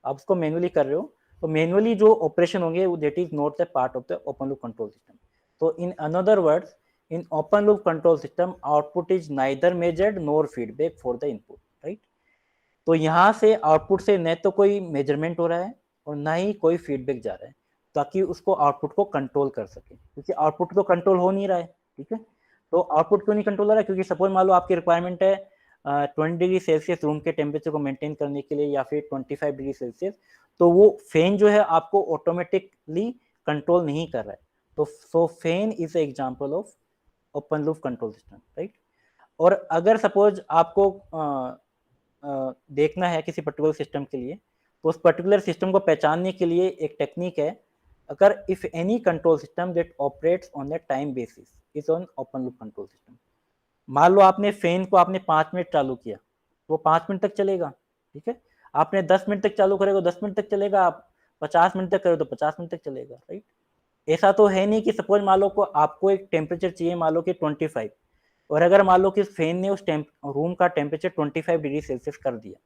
आप उसको मैनुअली कर रहे हो। तो मैनुअली जो ऑपरेशन होंगे that is not the part of the open loop control system. तो in another words, in open loop control system output is neither measured nor feedback for the input, right। तो यहाँ से output से न तो कोई measurement हो रहा है और ना ही कोई फीडबैक जा रहा है, ताकि उसको आउटपुट को कंट्रोल कर सके, क्योंकि आउटपुट तो कंट्रोल हो नहीं रहा है, ठीक है। तो आउटपुट क्यों नहीं कंट्रोल हो रहा है? क्योंकि सपोज मान लो आपकी रिक्वायरमेंट है 20 डिग्री सेल्सियस रूम के टेम्परेचर को मेंटेन करने के लिए, या फिर 25 डिग्री सेल्सियस, तो वो फैन जो है आपको ऑटोमेटिकली कंट्रोल नहीं कर रहा है। तो so fan is example of open loop control system, right. और अगर सपोज आपको देखना है किसी पर्टिकुलर सिस्टम के लिए, तो उस पर्टिकुलर सिस्टम को पहचानने के लिए एक टेक्निक है, अगर if any control system that operates on A time basis is on open loop control system. मान लो आपने फैन को आपने 5 मिनट चालू किया, वो 5 मिनट तक चलेगा, ठीक है। आपने 10 मिनट तक चालू करेगा 10 मिनट तक चलेगा, आप 50 मिनट तक करो तो 50 मिनट तक चलेगा, राइट। ऐसा तो है नहीं कि सपोज मान लो को आपको एक टेम्परेचर चाहिए मान लो कि 25, और अगर मान लो कि फैन ने उस रूम का टेम्परेचर 25 डिग्री सेल्सियस कर दिया,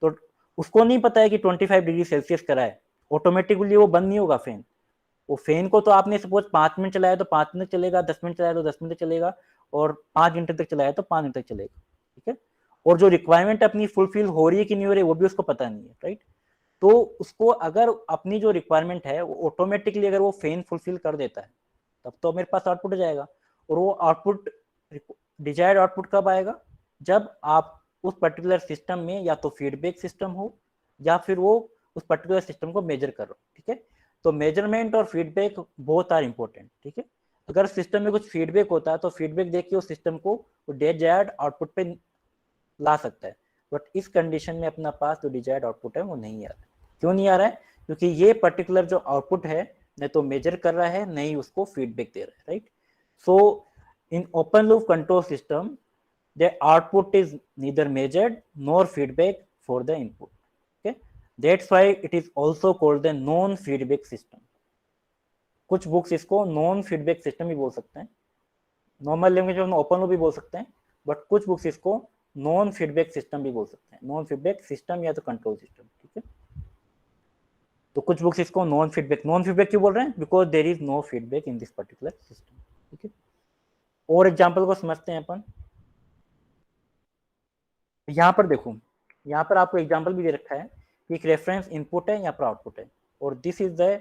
तो उसको नहीं पता है कि 25 डिग्री सेल्सियस करा है, ऑटोमेटिकली वो बंद नहीं होगा फैन। वो फैन को तो आपने सपोज 5 मिनट चलाया तो 5 मिनट चलेगा, 10 मिनट चलाया तो 10 मिनट चलेगा, और 5 घंटे तक चलाया तो 5 घंटे तक चलेगा, ठीक है। और जो रिक्वायरमेंट अपनी फुलफिल हो रही है कि नहीं हो रही है वो भी उसको पता नहीं है, राइट। तो उसको अगर अपनी जो रिक्वायरमेंट है वो ऑटोमेटिकली अगर वो फैन फुलफिल कर देता है, तब तो मेरे पास आउटपुट जाएगा। और वो आउटपुट, डिजायर्ड आउटपुट कब आएगा? जब आप उस पर्टिकुलर सिस्टम में या तो फीडबैक सिस्टम हो या फिर वो उस पर्टिकुलर सिस्टम को मेजर करो, ठीक है। तो मेजरमेंट और फीडबैक बोथ आर इंपॉर्टेंट, ठीक है। अगर सिस्टम में कुछ फीडबैक होता है तो फीडबैक देख के उस सिस्टम को डिजायर्ड आउटपुट पे ला सकता है, बट इस कंडीशन में अपना पास जो डिजायर्ड आउटपुट है वो नहीं आ रहा है। क्यों नहीं आ रहा है? क्योंकि ये पर्टिकुलर जो आउटपुट है न तो मेजर कर रहा है न ही उसको फीडबैक दे रहा है, right. So in open loop control system the output is neither measured nor feedback for the input, okay, that's why it is also called the non feedback system। कुछ बुक्स इसको non feedback system भी बोल सकते हैं, normal language में open loop भी बोल सकते हैं, बट कुछ बुक्स इसको नॉन फीडबैक सिस्टम भी बोल सकते हैं, नॉन फीडबैक सिस्टम या तो कंट्रोल सिस्टम, ठीक है। तो कुछ बुक्स इसको नॉन फीडबैक क्यों बोल रहे हैं? Because there is no feedback in this particular system, ठीक है। और एग्जांपल को समझते हैं अपन। यहाँ पर देखो, यहाँ पर आपको एग्जांपल भी दे रखा है कि एक रेफरेंस इनपुट है, यहाँ पर आउटपुट है, और this is the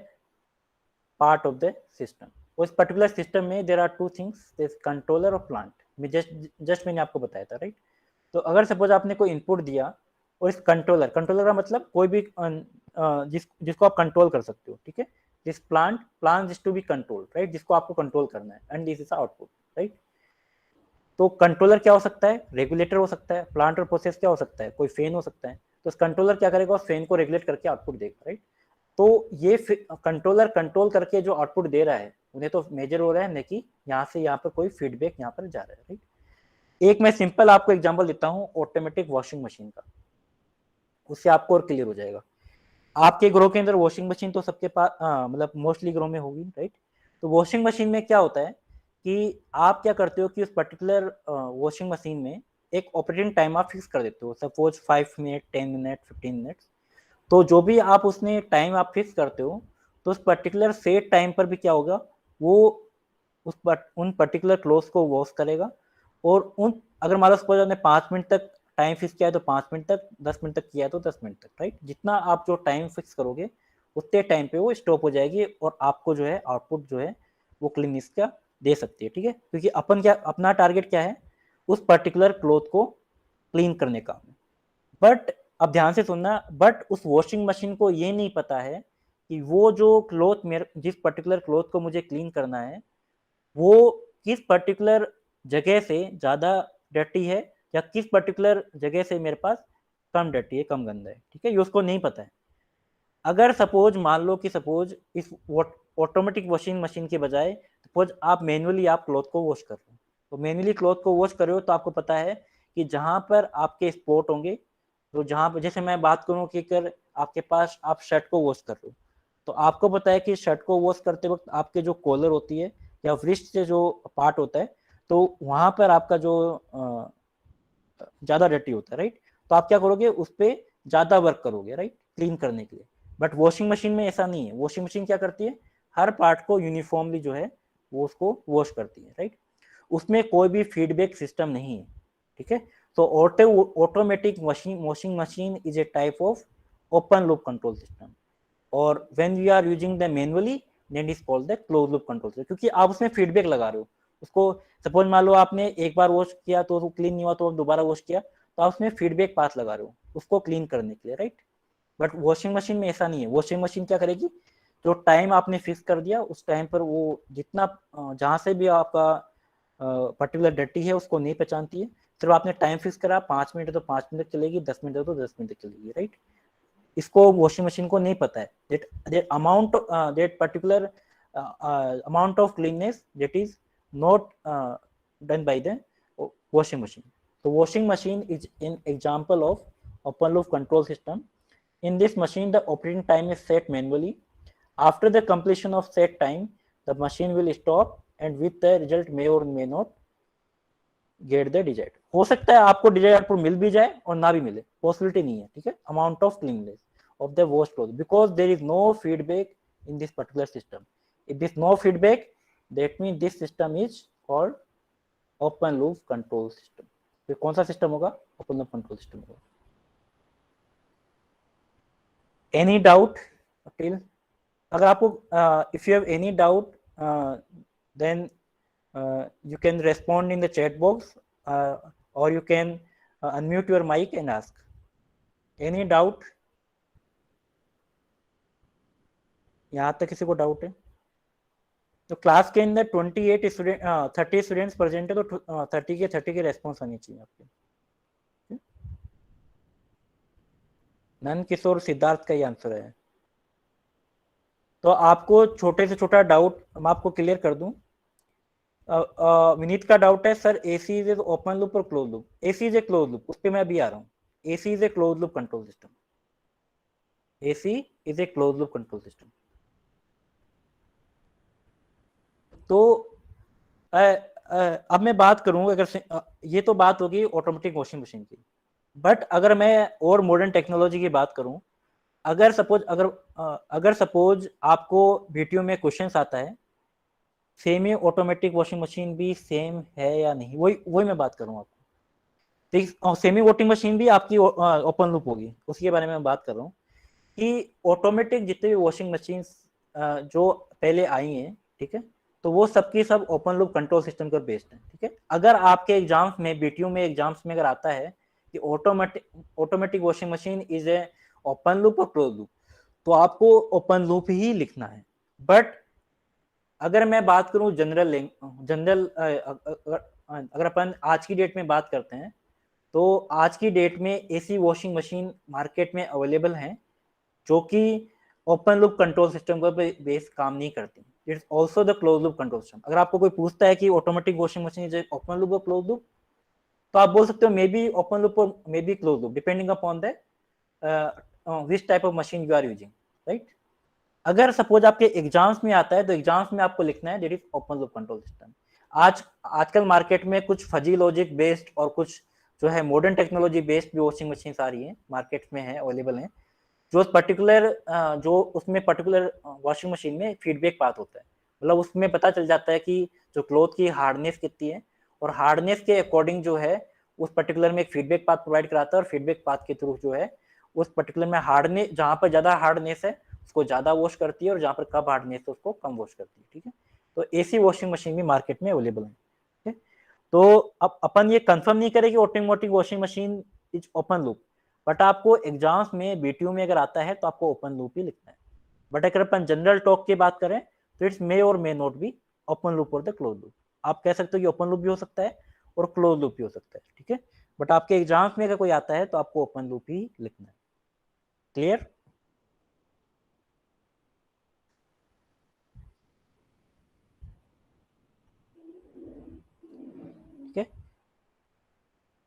part of the system. उस पर्टिकुलर सिस्टम में there are two things, this controller और प्लांट। मैं जस्ट मैंने आपको बताया था, राइट। तो अगर सपोज आपने कोई इनपुट दिया और इस कंट्रोलर का मतलब कोई भी जिसको आप कंट्रोल कर सकते हो, ठीक है। This plant is to be control, right, जिसको आपको कंट्रोल करना है, and this is output, right. तो कंट्रोलर क्या हो सकता है? रेगुलेटर हो सकता है। प्लांट और प्रोसेस क्या हो सकता है? कोई फैन हो सकता है। तो कंट्रोलर क्या करेगा? उस फैन को रेगुलेट करके आउटपुट देगा, राइट। तो ये कंट्रोलर कंट्रोल करके जो आउटपुट दे रहा है उन्हें तो मेजर हो रहा है, नहीं कि यहाँ से यहाँ पर कोई फीडबैक यहाँ पर जा रहा है, राइट। एक मैं सिंपल आपको एग्जांपल देता हूँ ऑटोमेटिक वॉशिंग मशीन का, उससे आपको और क्लियर हो जाएगा। आपके ग्रो के अंदर वॉशिंग मशीन तो सबके पास मतलब मोस्टली ग्रो में होगी, राइट। तो वॉशिंग मशीन में क्या होता है कि आप क्या करते हो कि उस पर्टिकुलर वॉशिंग मशीन में एक ऑपरेटिंग टाइम आप फिक्स कर देते हो, सपोज 5 मिनट, 10 मिनट, 15 मिनट। तो जो भी आप उसने टाइम आप फिक्स करते हो, तो उस पर्टिकुलर सेट टाइम पर भी क्या होगा, वो उन पर्टिकुलर क्लोथ्स को वॉश करेगा। और उन अगर मान लो सपोज आपने 5 मिनट तक टाइम फिक्स किया है तो 5 मिनट तक, 10 मिनट तक किया है तो 10 मिनट तक, राइट। जितना आप जो टाइम फिक्स करोगे उतने टाइम पे वो स्टॉप हो जाएगी और आपको जो है आउटपुट जो है वो क्लीननेस का दे सकती है, ठीक है। क्योंकि अपना टारगेट क्या है, उस पर्टिकुलर क्लोथ को क्लीन करने का। बट अब ध्यान से सुनना, बट उस वॉशिंग मशीन को ये नहीं पता है कि वो जो क्लोथ मेरे जिस पर्टिकुलर क्लोथ को मुझे क्लीन करना है वो किस पर्टिकुलर जगह से ज़्यादा डर्टी है या किस पर्टिकुलर जगह से मेरे पास कम डर्टी है, कम गंदा है, ठीक है। ये उसको नहीं पता है। अगर सपोज मान लो कि सपोज इस ऑटोमेटिक वॉशिंग मशीन के बजाय सपोज आप मैनुअली आप क्लॉथ को वॉश कर रहे हो, तो मैनुअली क्लॉथ को वॉश कर रहे हो तो आपको पता है कि जहां पर आपके स्पॉट होंगे, तो जहां पर जैसे मैं बात करूं कि अगर आपके पास आप शर्ट को वॉश कर रहे हो, तो आपको पता है कि शर्ट को वॉश करते वक्त आपके जो कॉलर होती है या व्रिस्ट से जो पार्ट होता है, तो वहां पर आपका जो ज्यादा डर्टी होता है, राइट। तो आप क्या करोगे, उस पर ज्यादा वर्क करोगे, राइट, क्लीन करने के लिए। बट वॉशिंग मशीन में ऐसा नहीं है। वॉशिंग मशीन क्या करती है, हर पार्ट को यूनिफॉर्मली जो है वो उसको वॉश करती है, राइट। उसमें कोई भी फीडबैक सिस्टम नहीं है, ठीक है। तो automatic washing machine is a type of open loop control system, और when we are using the manually then is called the close loop control system, क्योंकि आप उसमें फीडबैक लगा रहे हो उसको। सपोज मान लो आपने एक बार वॉश किया तो वो क्लीन नहीं हुआ तो दोबारा वॉश किया, तो आप उसमें फीडबैक पाथ लगा रहे हो उसको क्लीन करने के लिए, राइट। बट वॉशिंग मशीन में ऐसा नहीं है। वॉशिंग मशीन क्या करेगी, जो टाइम आपने फिक्स कर दिया उस टाइम पर वो जितना जहां से भी आपका पर्टिकुलर डर्टी है उसको नहीं पहचानती है। सिर्फ आपने टाइम फिक्स करा 5 मिनट तो 5 मिनट चलेगी, 10 मिनट तो 10 मिनट चलेगी, राइट। इसको वॉशिंग मशीन को नहीं पता है that amount that particular amount of cleanness that is not done by the washing machine. So washing machine is an example of open loop control system. In this machine the operating time is set manually. After the completion of set time the machine will stop and with the result may or may not get the desired. हो सकता है आपको desired output मिल भी जाए और ना भी मिले, पॉसिबिलिटी नहीं है, ठीक है। Amount of cleanness of the wash cloth because there is no feedback in this particular system. If there is no feedback, that means this system is called open loop control system. तो कौन सा system होगा, open loop control system होगा। Any doubt till, अगर आपको if you have any doubt then you can respond in the chat box or you can unmute your mic and ask. Any doubt? यहाँ तक किसी को doubt है? तो class के अंदर 28 स्टूडेंट 30 स्टूडेंट्स प्रेजेंट है, तो 30 के रेस्पॉन्स आनी चाहिए आपके। नन किशोर सिद्धार्थ का ही आंसर है। तो आपको छोटे से छोटा डाउट मैं आपको क्लियर कर दूं। विनीत का डाउट है sir AC is open loop और close loop. AC is a close loop, उस पर मैं अभी आ रहा हूँ। AC is a close loop control system. AC is a close loop control system. तो अब मैं बात करूं, अगर ये तो बात होगी ऑटोमेटिक वॉशिंग मशीन की। बट अगर मैं और मॉडर्न टेक्नोलॉजी की बात करूं, अगर सपोज आपको वीडियो में क्वेश्चंस आता है सेमी ऑटोमेटिक वॉशिंग मशीन भी सेम है या नहीं, वही मैं बात करूं आपको। सेमी वॉशिंग मशीन भी आपकी ओपन लूप होगी, उसके बारे में मैं बात कर रहा हूँ कि ऑटोमेटिक जितने भी वॉशिंग मशीन जो पहले आई हैं, ठीक है, तो वो सबकी सब ओपन लूप कंट्रोल सिस्टम पर बेस्ड है, ठीक है। अगर आपके एग्जाम्स में बीटीयू में एग्जाम्स में अगर आता है कि automatic washing machine is A open loop और क्लोज लूप, तो आपको ओपन लूप ही लिखना है। बट अगर मैं बात करूं जनरल अगर अपन आज की डेट में बात करते हैं, तो आज की डेट में एसी वॉशिंग मशीन मार्केट में अवेलेबल हैं जो कि ओपन लूप कंट्रोल सिस्टम को बेस काम नहीं करती, it's also the close loop control system. अगर आपको कोई पूछता है कि automatic washing machine is open loop और क्लोज लूप, तो आप बोल सकते हो मे बी ओपन लूप और may be close loop, depending upon the which type of machine you are using, right. अगर सपोज आपके एग्जाम्स में आता है तो एग्जाम्स में आपको लिखना है that is open loop control system. आजकल मार्केट में कुछ फजी लॉजिक बेस्ड और कुछ जो है मॉडर्न टेक्नोलॉजी बेस्ड भी वॉशिंग मशीन आ रही है, मार्केट में है, अवेलेबल है, जो पर्टिकुलर जो उसमें पर्टिकुलर वॉशिंग मशीन में फीडबैक पाथ होता है, मतलब उसमें पता चल जाता है कि जो क्लॉथ की हार्डनेस कितनी है, और हार्डनेस के अकॉर्डिंग जो है उस पर्टिकुलर में एक फीडबैक पाथ प्रोवाइड कराता है, और फीडबैक पाथ के थ्रू जो है उस पर्टिकुलर में हार्डनेस, जहां पर ज्यादा हार्डनेस है उसको ज्यादा वॉश करती है, और जहां पर कम हार्डनेस है उसको कम वॉश करती है, ठीक है। तो ऐसी वॉशिंग मशीन भी मार्केट में अवेलेबल है, ठीक है। तो अब अपन ये कंफर्म नहीं करें कि automatic washing machine is open loop, but आपको एग्जाम्स में बीटीयू में अगर आता है तो आपको ओपन लूप ही लिखना है। बट अगर अपन जनरल टॉक की बात करें तो इट्स मे और may not be open loop और द क्लोज लूप। आप कह सकते हो कि ओपन लूप भी हो सकता है और क्लोज लूप भी हो सकता है, ठीक है। बट आपके एग्जाम्स में अगर कोई आता है तो आपको ओपन लूप ही लिखना है। क्लियर? ठीक है।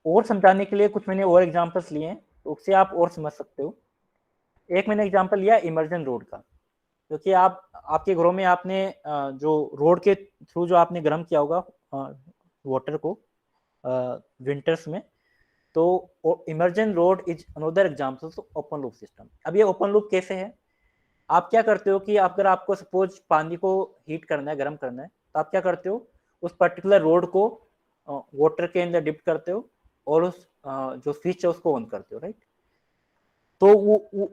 और समझाने के लिए कुछ मैंने और एग्जांपल्स लिए हैं, तो उससे आप और समझ सकते हो। एक मैंने एग्जांपल लिया इमर्जन रोड का, क्योंकि आप आपके घरों में आपने जो रोड के थ्रू जो आपने गर्म किया होगा वाटर को विंटर्स में, तो immersion rod is another example of open loop system. अब ये ओपन लूप कैसे है? आप क्या करते हो कि अगर आपको सपोज पानी को हीट करना है, गर्म करना है, तो आप क्या करते हो, उस पर्टिकुलर रोड को वाटर के अंदर डिप करते हो और उस जो स्विच है उसको ऑन करते हो, राइट। तो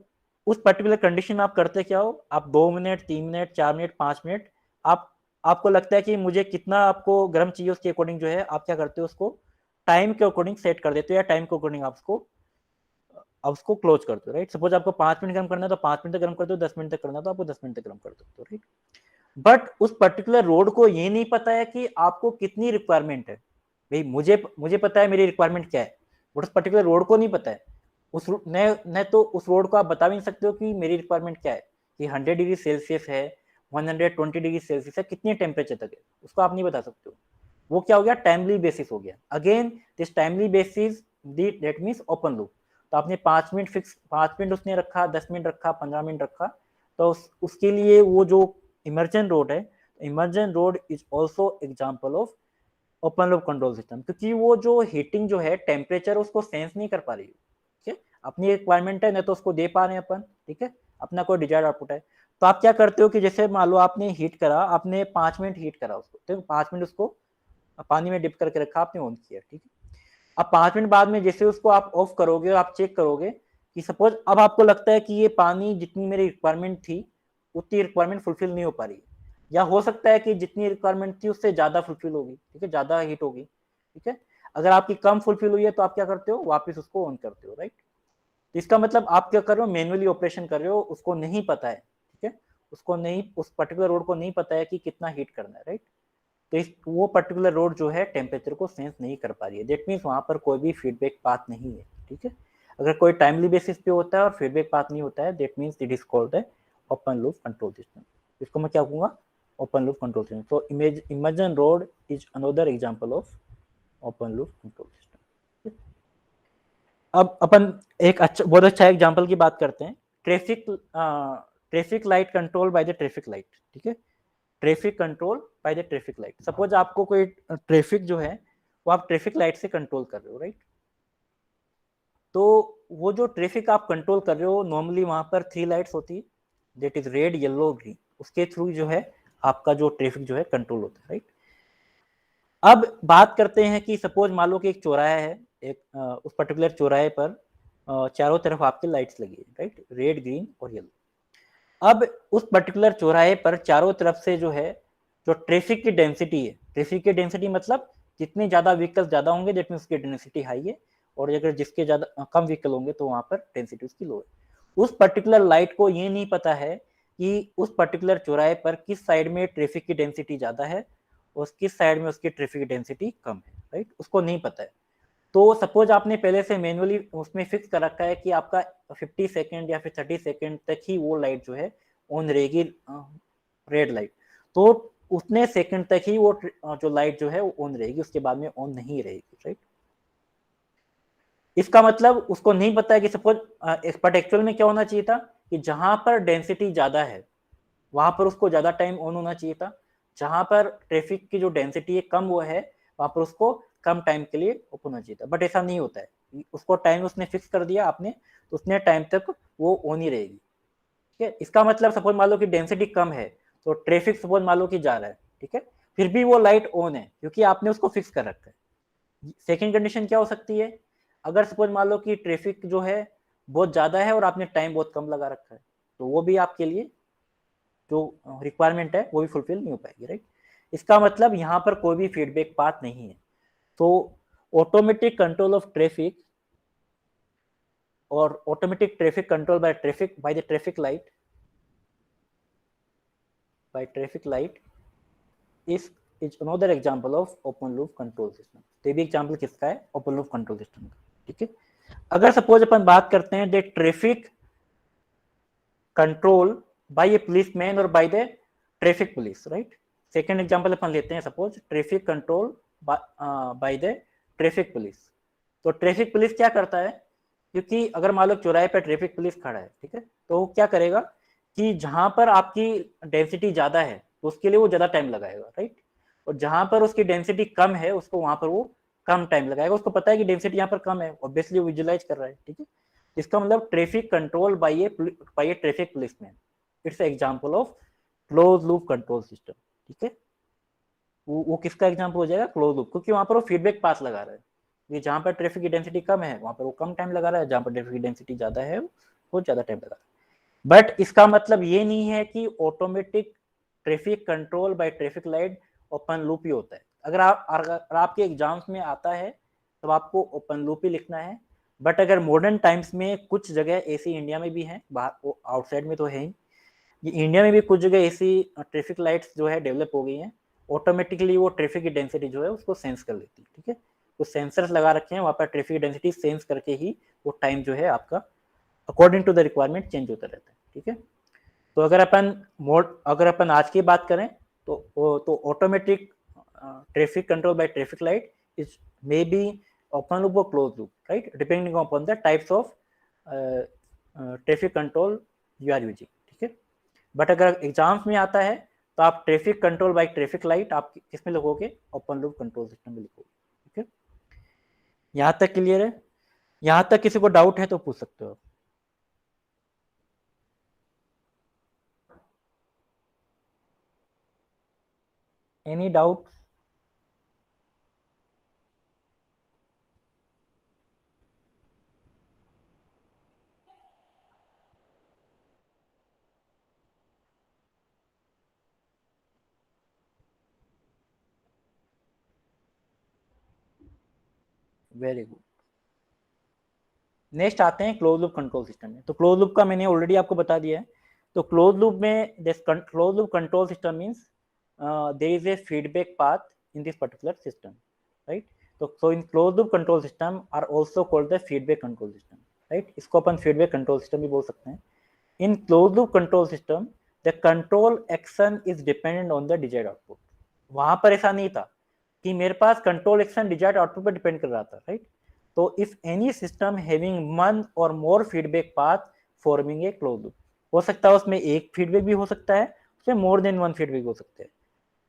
उस पर्टिकुलर कंडीशन में आप करते क्या हो, आप 2 मिनट 3 मिनट 4 मिनट 5 मिनट, आप आपको लगता है कि मुझे कितना आपको गर्म चाहिए उसके अकॉर्डिंग जो है आप क्या करते हो, उसको टाइम के अकॉर्डिंग सेट कर देते हो, या टाइम के अकॉर्डिंग आप उसको क्लोज करते हो, राइट। सपोज आपको 5 मिनट गर्म करना है तो 5 मिनट तक गर्म करते हो, 10 मिनट तक करना तो आपको 10 मिनट तक गर्म कर देते हो, राइट। बट उस पर्टिकुलर रोड को ये नहीं पता है कि आपको कितनी रिक्वायरमेंट है। भाई मुझे मुझे पता है मेरी रिक्वायरमेंट क्या है, बट उस पर्टिकुलर रोड को नहीं पता है। उस न तो उस रोड को आप बता भी नहीं सकते हो कि मेरी रिक्वायरमेंट क्या है, कि 100 डिग्री सेल्सियस है, 120 डिग्री सेल्सियस है, कितने टेम्परेचर तक है, उसको आप नहीं बता सकते हो। वो क्या हो गया, टाइमली बेसिस हो गया। Again this timely basis that means open loop. तो आपने 5 मिनट फिक्स, 5 मिनट उसने रखा, 10 मिनट रखा, 15 मिनट रखा, तो उसके लिए वो जो इमर्जन रोड है, immersion rod is also example of open loop control system, क्योंकि वो जो हीटिंग जो है टेम्परेचर उसको सेंस नहीं कर पा रही है, ठीक है। अपनी रिक्वायरमेंट है ना, तो उसको दे पा रहे हैं अपन, ठीक है, अपना कोई डिजायर्ड आउटपुट है। तो आप क्या करते हो कि जैसे मान लो आपने हीट करा, आपने 5 मिनट हीट करा उसको, तो 5 मिनट उसको पानी में डिप करके रखा, आपने ऑन किया, ठीक है। अब 5 मिनट बाद में जैसे उसको आप ऑफ करोगे, आप चेक करोगे कि सपोज अब आपको लगता है कि ये पानी जितनी मेरी रिक्वायरमेंट थी उतनी रिक्वायरमेंट फुलफिल नहीं हो पा रही है, या हो सकता है कि जितनी रिक्वायरमेंट थी उससे ज्यादा फुलफिल होगी, ठीक है, ज्यादा हीट होगी, ठीक है। अगर आपकी कम फुलफिल हुई है तो आप क्या करते हो, वापस उसको ऑन करते हो, राइट। तो इसका मतलब आप क्या कर रहे हो, मैन्युअली ऑपरेशन कर रहे हो, उसको नहीं पता है, ठीक है, उसको नहीं, उस पर्टिकुलर रोड को नहीं पता है कि कितना हीट करना है, राइट। तो वो पर्टिकुलर रोड जो है टेम्परेचर को सेंस नहीं कर पा रही है, दैट मीन्स वहां पर कोई भी फीडबैक पाथ नहीं है, ठीक है। अगर कोई टाइमली बेसिस पे होता है और फीडबैक पाथ नहीं होता है, that means it is called the open loop control system. इसको मैं क्या कहूंगा, ओपन लूप कंट्रोल सिस्टम। तो immersion rod is another example of open loop control system. अब अपन एक अच्छा, बहुत अच्छा एग्जांपल की बात करते हैं, traffic traffic light control by the traffic light, ठीक है। Traffic control by the traffic light. Suppose आपको कोई ट्रैफिक जो है वो आप ट्रैफिक लाइट से कंट्रोल कर रहे हो, राइट। तो वो जो ट्रैफिक आप कंट्रोल कर रहे हो, नॉर्मली वहां पर 3 लाइट्स होती है, that is red yellow green, उसके थ्रू जो है आपका जो ट्रैफिक जो है कंट्रोल होता है, राइट। अब बात करते हैं कि सपोज मान लो कि एक चौराहा है, एक उस पर्टिकुलर चौराहे पर चारों तरफ आपकी लाइट्स लगी है, राइट, रेड ग्रीन और येलो। अब उस पर्टिकुलर चौराहे पर चारों तरफ से जो है जो ट्रैफिक की डेंसिटी है, ट्रैफिक की डेंसिटी मतलब जितने ज्यादा व्हीकल्स ज्यादा होंगे दैट मींस उसकी डेंसिटी हाई है, और अगर जिसके ज्यादा कम व्हीकल होंगे तो वहां पर डेंसिटी उसकी लो है। उस पर्टिकुलर लाइट को ये नहीं पता है कि उस पर्टिकुलर चौराहे पर किस साइड में ट्रैफिक की डेंसिटी ज्यादा है और किस साइड में उसकी ट्रैफिक डेंसिटी कम है, राइट, उसको नहीं पता है। तो सपोज आपने पहले से मैनुअली उसमें फिक्स कर रखा है कि आपका 50 सेकेंड या फिर 30 सेकेंड तक ही वो लाइट जो है ऑन रहेगी, रेड लाइट, तो उतने सेकंड तक ही वो जो लाइट जो है वो ऑन रहेगी, उसके बाद में ऑन नहीं रहेगी, राइट। इसका मतलब उसको नहीं पता है कि सपोज बट एक्चुअल में क्या होना चाहिए था कि जहां पर डेंसिटी ज्यादा है वहां पर उसको ज्यादा टाइम ऑन होना चाहिए था, जहां पर ट्रैफिक की जो डेंसिटी है कम वो है वहां पर उसको कम टाइम के लिए ओपन होना चाहिए था, बट ऐसा नहीं होता है। उसको टाइम उसने फिक्स कर दिया आपने, तो उतने टाइम तक वो ऑन ही रहेगी, ठीक है। इसका मतलब सपोज मान लो कि डेंसिटी कम है तो ट्रैफिक सपोज मान लो कि जा रहा है, ठीक है, फिर भी वो लाइट ऑन है क्योंकि आपने उसको फिक्स कर रखा है। सेकेंड कंडीशन क्या हो सकती है, अगर सपोज मान लो कि ट्रैफिक जो है बहुत ज्यादा है और आपने टाइम बहुत कम लगा रखा है, तो वो भी आपके लिए जो रिक्वायरमेंट है वो भी फुलफिल नहीं हो पाएगी, राइट। इसका मतलब यहाँ पर कोई भी फीडबैक पाथ नहीं है। तो ऑटोमेटिक कंट्रोल ऑफ ट्रैफिक और automatic traffic control by the traffic light is another example of open loop control system। तो ये भी एग्जांपल किसका है, ओपन लूप कंट्रोल सिस्टम का, ठीक है। अगर सपोज अपन बात करते हैं the traffic control by a policeman और by the traffic police, right. Second example अपन लेते हैं, suppose traffic control by the traffic police. तो ट्रैफिक पुलिस क्या करता है, क्योंकि अगर मान लो चौराहे पर ट्रैफिक पुलिस खड़ा है, ठीक है, तो वो क्या करेगा कि जहां पर आपकी डेंसिटी ज्यादा है तो उसके लिए वो ज्यादा टाइम लगाएगा, राइट। और जहां पर उसकी डेंसिटी कम है उसको वहां पर वो कम टाइम लगाएगा, उसको पता है कि डेंसिटी यहाँ पर कम है, ऑब्वियसली वो विजुलाइज कर रहा है, ठीक है। इसका मतलब traffic control by A traffic policeman, it's example of close loop control system, ठीक है। वो किसका एग्जांपल हो जाएगा, क्लोज लूप, क्योंकि वहां पर वो फीडबैक पास लगा रहा है। ये जहां पर ट्रैफिक की डेंसिटी कम है वहां पर वो कम टाइम लगा रहा है, जहां पर ट्रैफिक की डेंसिटी ज्यादा है वो ज्यादा टाइम लगा रहा है। बट इसका मतलब ये नहीं है कि automatic traffic control by traffic light open loop ही होता है। अगर आपके एग्जाम्स में आता है तो आपको ओपन लूप ही लिखना है। बट अगर मॉडर्न टाइम्स में कुछ जगह ऐसी इंडिया में भी है, बाहर आउटसाइड में तो है ही, ये इंडिया में भी कुछ जगह ऐसी ट्रैफिक लाइट्स जो है डेवलप हो गई हैं, ऑटोमेटिकली वो ट्रैफिक की डेंसिटी जो है उसको सेंस कर लेती है, ठीक है। तो सेंसर्स लगा रखे हैं वहाँ पर, ट्रैफिक डेंसिटी सेंस करके ही वो टाइम जो है आपका according to the requirement change होता रहता है, ठीक है। तो अगर अपन आज की बात करें तो automatic traffic control by traffic light is maybe open loop और close loop, right, depending upon the types of traffic control you are using, ठीक है। बट अगर एग्जाम्स में आता है तो आप traffic control by traffic light आप किस में लिखोगे, ओपन लूप कंट्रोल सिस्टम में लिखोगे, ठीक है। यहाँ तक क्लियर है? यहाँ तक किसी को डाउट है तो पूछ सकते हो। Any doubt? Very good. Next आते हैं क्लोज लूप कंट्रोल सिस्टम में। तो क्लोज लूप का मैंने ऑलरेडी आपको बता दिया है। तो क्लोज लूप में this close loop control system means there is a feedback path in this particular system, right. तो so in close loop control system are also called the feedback control system, right. इसको अपन feedback control system भी बोल सकते हैं। In close loop control system the control action is dependent on the desired output. वहां पर ऐसा नहीं था कि मेरे पास कंट्रोल एक्शन डिजायर्ड आउटपुट पर डिपेंड कर रहा था, राइट। तो if any system having one or more feedback path forming a close loop, हो सकता है उसमें एक फीडबैक भी हो सकता है, उसमें मोर देन वन फीडबैक हो सकते हैं।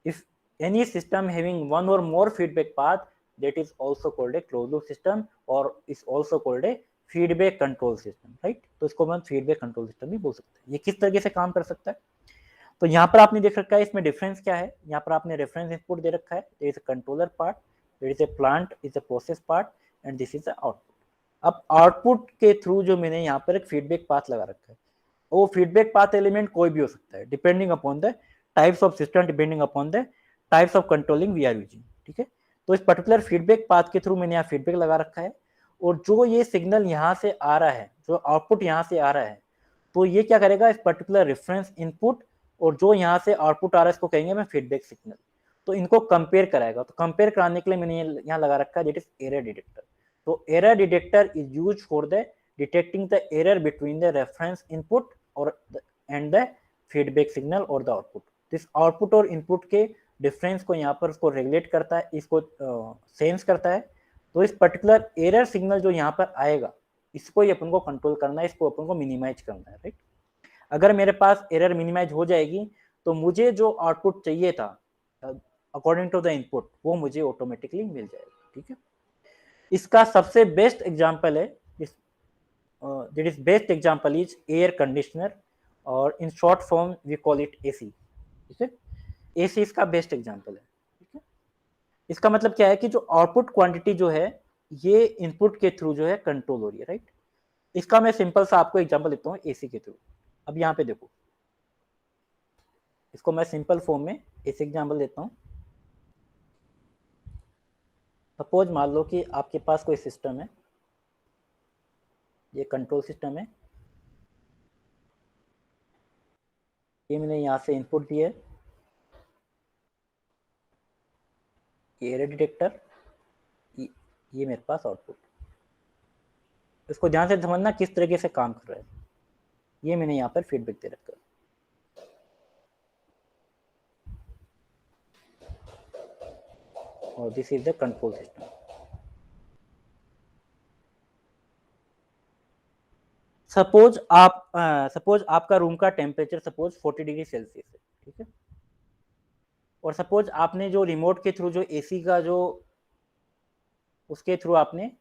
If any system having one or more feedback path that is also called a closed loop system or is also called a feedback control system, right। तो इसको हम फीडबैक कंट्रोल सिस्टम भी बोल सकते हैं। ये किस तरीके से काम कर सकता है, तो यहाँ पर आपने देख रखा है इसमें डिफरेंस क्या है। यहाँ पर आपने रेफरेंस इनपुट दे रखा है, there is a controller part, there is a plant, is a process part and this is the output. अब आउटपुट के थ्रू जो मैंने यहाँ पर एक फीडबैक पाथ लगा रखा है, वो फीडबैक पाथ एलिमेंट कोई भी हो सकता है depending upon the types of system, depending upon the types of controlling we are using, ठीक है। तो इस पर्टिकुलर फीडबैक पाथ के थ्रू मैंने यहाँ फीडबैक लगा रखा है, और जो ये सिग्नल यहाँ से आ रहा है, जो आउटपुट यहाँ से आ रहा है, तो ये क्या करेगा, इस पर्टिकुलर रेफरेंस इनपुट और जो यहाँ से आउटपुट आ रहा है इसको कहेंगे मैं फीडबैक सिग्नल। तो इनको कंपेयर कराएगा। तो कंपेयर कराने के लिए मैंने यहाँ लगा रखा है दैट इज एरर डिटेक्टर। तो error detector is use for the detecting the error between the reference input और एंड द फीडबैक सिग्नल और द आउटपुट। दिस आउटपुट और इनपुट के डिफरेंस को यहाँ पर उसको रेगुलेट करता है, इसको सेंस करता है। तो इस पर्टिकुलर एरर सिग्नल जो यहाँ पर आएगा इसको ही अपन को कंट्रोल करना है, इसको अपन को मिनिमाइज करना है, राइट। अगर मेरे पास एरर मिनिमाइज हो जाएगी तो मुझे जो आउटपुट चाहिए था अकॉर्डिंग टू द इनपुट वो मुझे ऑटोमेटिकली मिल जाएगा, ठीक है। इसका सबसे बेस्ट एग्जांपल है this best example is air conditioner और in short form we call it AC, ठीक है। एसी इसका बेस्ट एग्जांपल है, ठीक है। इसका मतलब क्या है कि जो आउटपुट क्वांटिटी जो है ये इनपुट के थ्रू जो है कंट्रोल हो रही है, राइट। इसका मैं सिंपल सा आपको एग्जांपल देता हूँ एसी के थ्रू। अब यहाँ पे देखो, इसको मैं सिंपल फॉर्म में एसी एग्जांपल देता हूँ। सपोज मान लो कि आपके पास कोई सिस्टम है, ये कंट्रोल सिस्टम है, ये मैंने यहाँ से इनपुट दिया है, ये एरर डिटेक्टर, ये मेरे पास आउटपुट। इसको ध्यान से समझना किस तरीके से काम कर रहा है। ये मैंने यहाँ पर फीडबैक दे रखा है, और this is the control system. Suppose आपका रूम का टेम्परेचर सपोज 40 डिग्री सेल्सियस है, ठीक है। और सपोज आपने जो रिमोट के थ्रू जो एसी का जो उसके थ्रू आपने,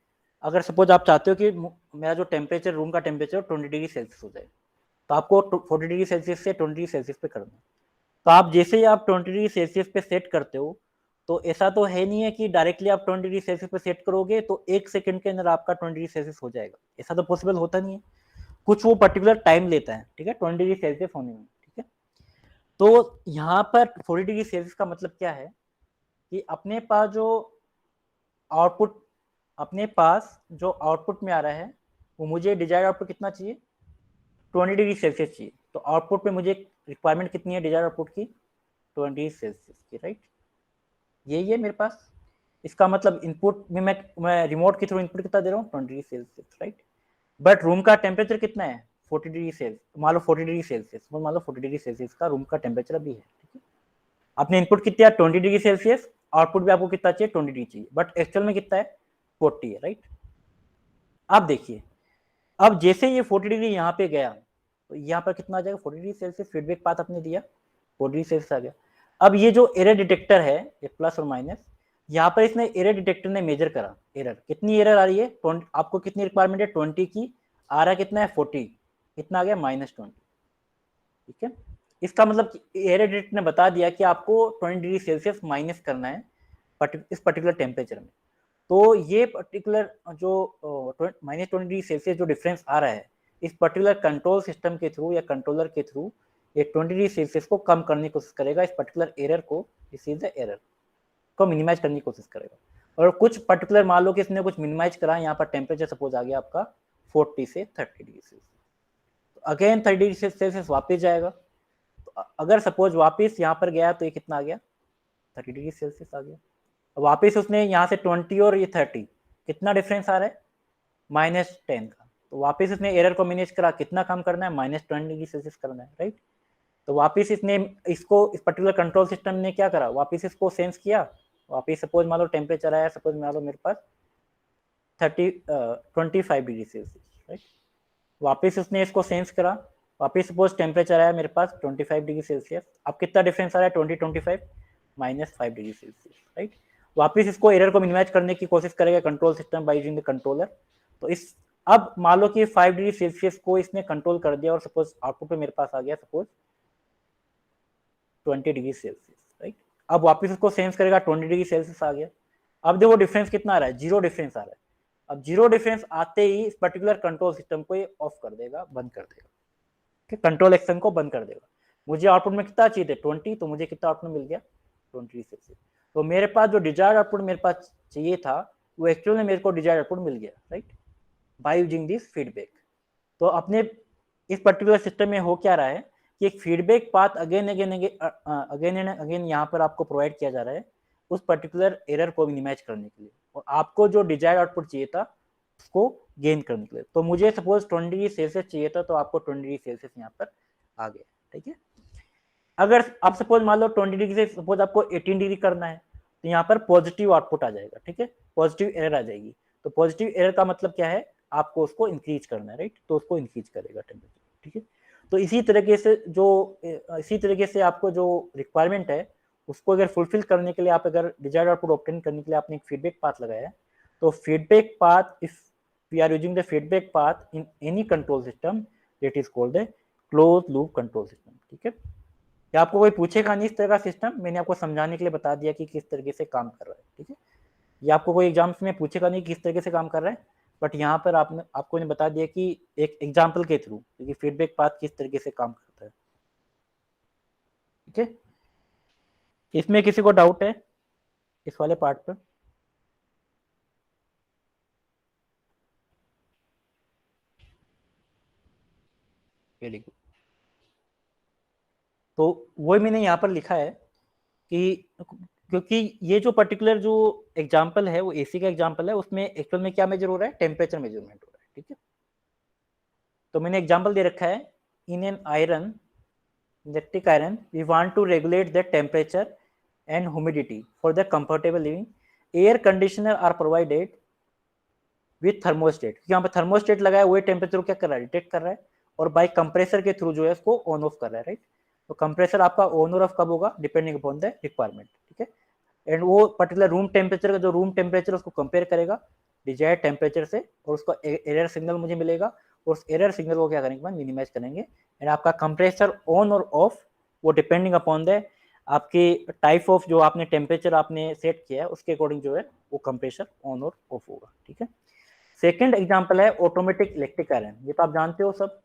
अगर सपोज आप चाहते हो कि मेरा जो टेम्परेचर रूम का टेम्परेचर 20 डिग्री सेल्सियस हो जाए, तो आपको 40 डिग्री सेल्सियस से 20 डिग्री सेल्सियस पे करना है। तो आप जैसे ही आप 20 डिग्री सेल्सियस पे सेट करते हो, तो ऐसा तो है नहीं है कि डायरेक्टली आप 20 डिग्री सेल्सियस पे सेट करोगे तो 1 सेकंड के अंदर आपका 20 डिग्री सेल्सियस हो जाएगा, ऐसा तो पॉसिबल होता नहीं है। कुछ वो पर्टिकुलर टाइम लेता है, ठीक है, 20 डिग्री सेल्सियस होने में, ठीक है। तो यहाँ पर 40 डिग्री सेल्सियस का मतलब क्या है कि अपने पास जो आउटपुट में आ रहा है वो मुझे डिजायर्ड आउटपुट कितना चाहिए, 20 डिग्री सेल्सियस चाहिए। तो आउटपुट में मुझे रिक्वायरमेंट कितनी है डिजायर्ड आउटपुट की, 20 डिग्री सेल्सियस की, राइट। यही है मेरे पास। इसका मतलब इनपुट में मैं रिमोट के थ्रू इनपुट कितना दे रहा हूँ, 20 degree Celsius, right. But room का टेम्परेचर कितना है, 40 डिग्री सेल्सियस, मान लो 40 डिग्री सेल्सियस, मान लो 40 डिग्री सेल्सियस का रूम का टेम्परेचर अभी है, ठीक है। आपने इनपुट कितना 20 डिग्री सेल्सियस, आउटपुट भी आपको कितना चाहिए, 20 डिग्री चाहिए, बट एक्चुअल में कितना है, 40 है, राइट। अब देखिए, अब जैसे ये 40 डिग्री यहाँ पे गया तो यहाँ पर कितना आ जाएगा, 40 डिग्री सेल्सियस फीडबैक पाथ आपने दिया, 40 डिग्री सेल्सियस आ गया। अब ये जो एरर डिटेक्टर है, ये प्लस और माइनस, यहाँ पर इसने एरर डिटेक्टर ने मेजर करा एरर, कितनी एरर आ रही है, आपको कितनी रिक्वायरमेंट है, 20 की, आ रहा कितना है, 40, कितना आ गया, -20, ठीक है। इसका मतलब एरर डिटेक्टर ने बता दिया कि आपको 20 डिग्री सेल्सियस माइनस करना है इस पर्टिकुलर टेम्परेचर में। तो ये पर्टिकुलर जो -20 डिग्री सेल्सियस जो डिफरेंस आ रहा है, इस पर्टिकुलर कंट्रोल सिस्टम के थ्रू या कंट्रोलर के थ्रू ये 20 डिग्री सेल्सियस को कम करने की कोशिश करेगा, इस पर्टिकुलर एरर को, दिस इज द एरर को मिनिमाइज करने की कोशिश करेगा। और कुछ पर्टिकुलर मान लो कि इसने कुछ मिनिमाइज करा, यहाँ पर टेम्परेचर सपोज आ गया आपका 40 से 30 डिग्री सेल्सियस, तो अगेन 30 डिग्री सेल्सियस वापस जाएगा। तो अगर सपोज वापस यहाँ पर गया तो ये कितना आ गया, 30 डिग्री सेल्सियस आ गया। वापस उसने यहाँ से 20 और ये 30, कितना डिफरेंस आ रहा है, -10 का। तो वापस इसने एरर को मैनेज करा, कितना कम करना है, -20 डिग्री सेल्सियस करना है, राइट। तो वापस इसने इसको, इस पर्टिकुलर कंट्रोल सिस्टम ने क्या करा, वापस इसको सेंस किया, वापस सपोज मान लो टेम्परेचर आया, सपोज मान लो मेरे पास 25 डिग्री सेल्सियस, राइट। वापस उसने इसको सेंस करा, वापस सपोज टेम्परेचर आया मेरे पास 25 डिग्री सेल्सियस। अब कितना डिफरेंस आ रहा है, 25 -5 डिग्री सेल्सियस, राइट। वापस इसको एरर को मिनिमाइज करने की कोशिश करेगा control system by using the controller. तो इस अब मान लो कि 5 डिग्री सेल्सियस को इसने कंट्रोल कर दिया और सपोज आउटपुट पे मेरे पास आ गया सपोज 20 डिग्री सेल्सियस, राइट। अब वापस उसको सेंस करेगा, 20 डिग्री सेल्सियस आ गया। अब देखो डिफरेंस कितना आ रहा है, 0 डिफरेंस आ रहा है। अब 0 डिफरेंस आते ही इस पर्टिकुलर कंट्रोल सिस्टम को ये ऑफ कर देगा, बंद कर देगा, कंट्रोल एक्शन को बंद कर देगा। मुझे आउटपुट में कितना चाहिए थे, 20, तो मुझे कितना आउटपुट मिल गया, 20 डिग्री सेल्सियस। तो मेरे पास जो डिजायर्ड आउटपुट मेरे पास चाहिए था वो एक्चुअल में मेरे को डिजायर्ड आउटपुट मिल गया, right, by using this feedback. तो अपने इस पर्टिकुलर सिस्टम में हो क्या रहा है कि एक feedback path again and again यहाँ पर आपको प्रोवाइड किया जा रहा है उस पर्टिकुलर एरर को मिनिमाइज करने के लिए। और आपको जो डिजायर्ड आउटपुट चाहिए था उसको गेन करने के लिए। तो मुझे सपोज 20 डिग्री सेल्सियस चाहिए था, तो आपको 20 डिग्री सेल्सियस यहाँ पर आ गया, ठीक है। अगर आप सपोज मान लो 20 डिग्री से सपोज आपको 18 डिग्री करना है, तो यहाँ पर पॉजिटिव आउटपुट आ जाएगा, ठीक है, पॉजिटिव एरर आ जाएगी। तो पॉजिटिव एरर का मतलब क्या है, आपको उसको इंक्रीज करना है, राइट, तो उसको इंक्रीज करेगा टेम्परेचर, ठीक है। तो इसी तरीके से आपको जो रिक्वायरमेंट है उसको अगर फुलफिल करने के लिए, आप अगर डिजायर्ड आउटपुट ऑब्टेन करने के लिए आपने एक फीडबैक पाथ लगाया है, तो feedback path, if we are using the feedback path in any control system, that is called the close loop control system, ठीक है। क्या आपको कोई पूछेगा नहीं इस तरह का सिस्टम, मैंने आपको समझाने के लिए बता दिया कि किस तरीके से काम कर रहा है, ठीक है। ये आपको कोई एग्जाम्स में पूछेगा नहीं किस तरीके से काम कर रहा है, बट यहाँ पर आपको बता दिया कि एक एग्जाम्पल के थ्रू कि फीडबैक पाथ किस तरीके से काम करता है, ठीक है। इसमें किसी को डाउट है इस वाले पार्ट पर? Very good. तो वही मैंने यहाँ पर लिखा है कि क्योंकि ये जो पर्टिकुलर जो एग्जाम्पल है वो एसी का एग्जाम्पल है, उसमें एक्चुअल में क्या मेजर हो रहा है, टेम्परेचर मेजरमेंट हो रहा है, ठीक है। तो मैंने एग्जाम्पल दे रखा है, in an iron, electric iron, we want to regulate the temperature and humidity for the comfortable living, air conditioner are provided with thermostat. यहाँ पर थर्मोस्टेट लगाया, वही टेम्परेचर को क्या कर रहा है, डिटेक्ट कर रहा है, और बाई कंप्रेसर के थ्रू जो है उसको ऑन ऑफ कर रहा है, राइट। तो कंप्रेसर आपका ऑन और ऑफ कब होगा, डिपेंडिंग अपॉन द रिक्वायरमेंट, ठीक है। एंड वो पर्टिकुलर रूम टेम्परेचर का जो रूम टेम्परेचर उसको कंपेयर करेगा डिजायर्ड टेम्परेचर से, और उसका एरर सिग्नल मुझे मिलेगा, और उस एरर सिग्नल को क्या करेंगे, मिनिमाइज करेंगे। एंड आपका कंप्रेसर ऑन और ऑफ वो डिपेंडिंग अपॉन द आपके टाइप ऑफ जो आपने टेम्परेचर आपने सेट किया है उसके अकॉर्डिंग जो है वो कंप्रेसर ऑन और ऑफ होगा, ठीक है। सेकेंड एग्जाम्पल है ऑटोमेटिक इलेक्ट्रिक आयरन, ये तो आप जानते हो सब,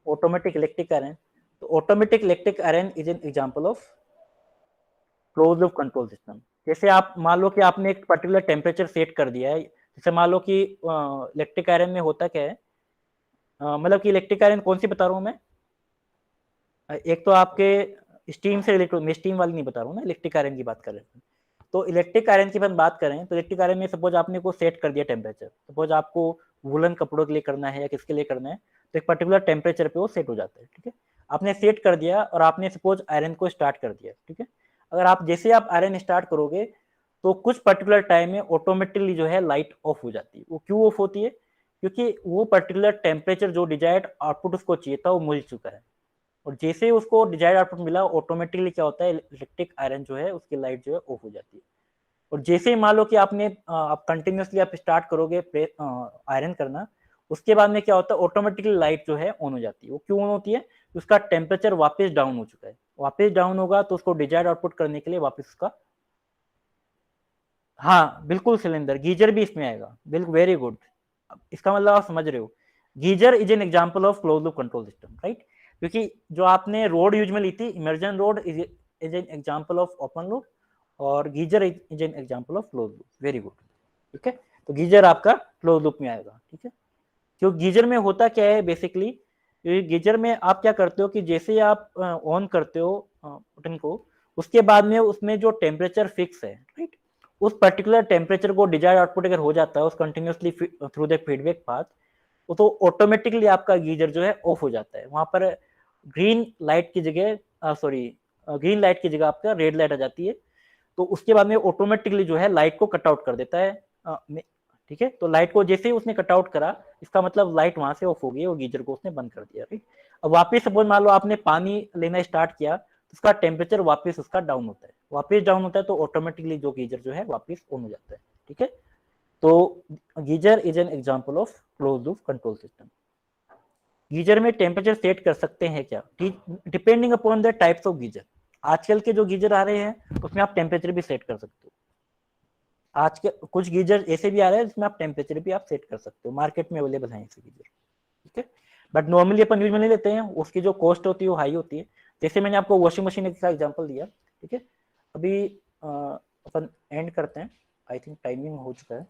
ऑटोमेटिक इलेक्ट्रिक आयरन। तो automatic electric iron is an example of close loop control system. जैसे आप मान लो कि आपने एक पर्टिकुलर टेम्परेचर सेट कर दिया है, जैसे मान लो कि इलेक्ट्रिक आयरन में होता क्या है, मतलब कि इलेक्ट्रिक आयरन कौन सी बता रहा हूँ मैं, एक तो आपके स्टीम से रिलेटेड, मैं स्टीम वाली नहीं बता रहा हूँ ना, इलेक्ट्रिक आयरन की बात कर रहे हैं। तो इलेक्ट्रिक आयरन की बात करें तो इलेक्ट्रिक आयरन में सपोज आपने को सेट कर दिया टेम्परेचर, सपोज आपको वुलन कपड़ों के लिए करना है या किसके लिए करना है, तो एक पर्टिकुलर टेम्परेचर पे वो सेट हो जाता है, ठीक है। आपने सेट कर दिया और आपने सपोज आयरन को स्टार्ट कर दिया, ठीक है। अगर आप जैसे आप आयरन स्टार्ट करोगे तो कुछ पर्टिकुलर टाइम में ऑटोमेटिकली जो है लाइट ऑफ हो जाती है। वो क्यों ऑफ होती है, क्योंकि वो पर्टिकुलर टेम्परेचर जो डिजायर्ड आउटपुट उसको चाहिए था वो मिल चुका है, और जैसे ही उसको डिजायर्ड आउटपुट मिला ऑटोमेटिकली क्या होता है, इलेक्ट्रिक आयरन जो है उसकी लाइट जो है ऑफ हो जाती है। और जैसे ही मान लो कि आपने आप कंटिन्यूसली आप स्टार्ट करोगे आयरन करना, उसके बाद में क्या होता है, ऑटोमेटिकली लाइट जो है ऑन हो जाती है। वो क्यों ऑन होती है, उसका टेम्परेचर वापस डाउन हो चुका है, वापस डाउन होगा तो उसको डिजायर्ड आउटपुट करने के लिए वापस उसका, हाँ बिल्कुल सिलेंडर, गीजर भी इसमें आएगा, बिल्कुल वेरी गुड। इसका मतलब आप समझ रहे हो, geyser is an example of close loop control system, right. क्योंकि जो आपने रोड यूज में ली थी, immersion rod is an example of open loop, और geyser is an example of close loop, very good, ठीक है। तो गीजर आपका क्लोज लूप में आएगा, ठीक है। क्यों गीजर में होता क्या है बेसिकली, गीजर में आप क्या करते हो कि जैसे आप ऑन करते हो बटन को, उसके बाद में उसमें जो टेम्परेचर फिक्स है, राइट, उस पर्टिकुलर टेम्परेचर को डिजायर्ड आउटपुट अगर हो जाता है उस continuously through the feedback path, तो ऑटोमेटिकली आपका गीजर जो है ऑफ हो जाता है। वहां पर ग्रीन लाइट की जगह ग्रीन लाइट की जगह आपका रेड लाइट आ जाती है, तो उसके बाद में ऑटोमेटिकली जो है लाइट को कट आउट कर देता है, ठीक है। तो लाइट को जैसे ही उसने कट आउट करा, इसका मतलब लाइट वहां से ऑफ हो गई और गीजर को उसने बंद कर दिया, राइट। अब वापस सपोज मान लो आपने पानी लेना स्टार्ट किया, तो उसका टेम्परेचर वापस उसका डाउन होता है, वापस डाउन होता है तो ऑटोमेटिकली जो गीजर जो है वापस ऑन हो जाता है, ठीक है। तो geyser is an example of close loop control system. Geyser में टेम्परेचर सेट कर सकते हैं क्या, depending upon the types of geyser. आजकल के जो गीजर आ रहे हैं उसमें आप टेम्परेचर भी सेट कर सकते हो। आज के कुछ गीजर ऐसे भी आ रहे हैं जिसमें आप टेम्परेचर भी आप सेट कर सकते हो, मार्केट में अवेलेबल है ऐसे गीजर, ठीक है। बट नॉर्मली अपन यूज में नहीं लेते हैं, उसकी जो कॉस्ट होती है वो हाई होती है। जैसे मैंने आपको वॉशिंग मशीन का एग्जांपल दिया, ठीक है। अभी अपन एंड करते हैं, आई थिंक टाइमिंग हो चुका है।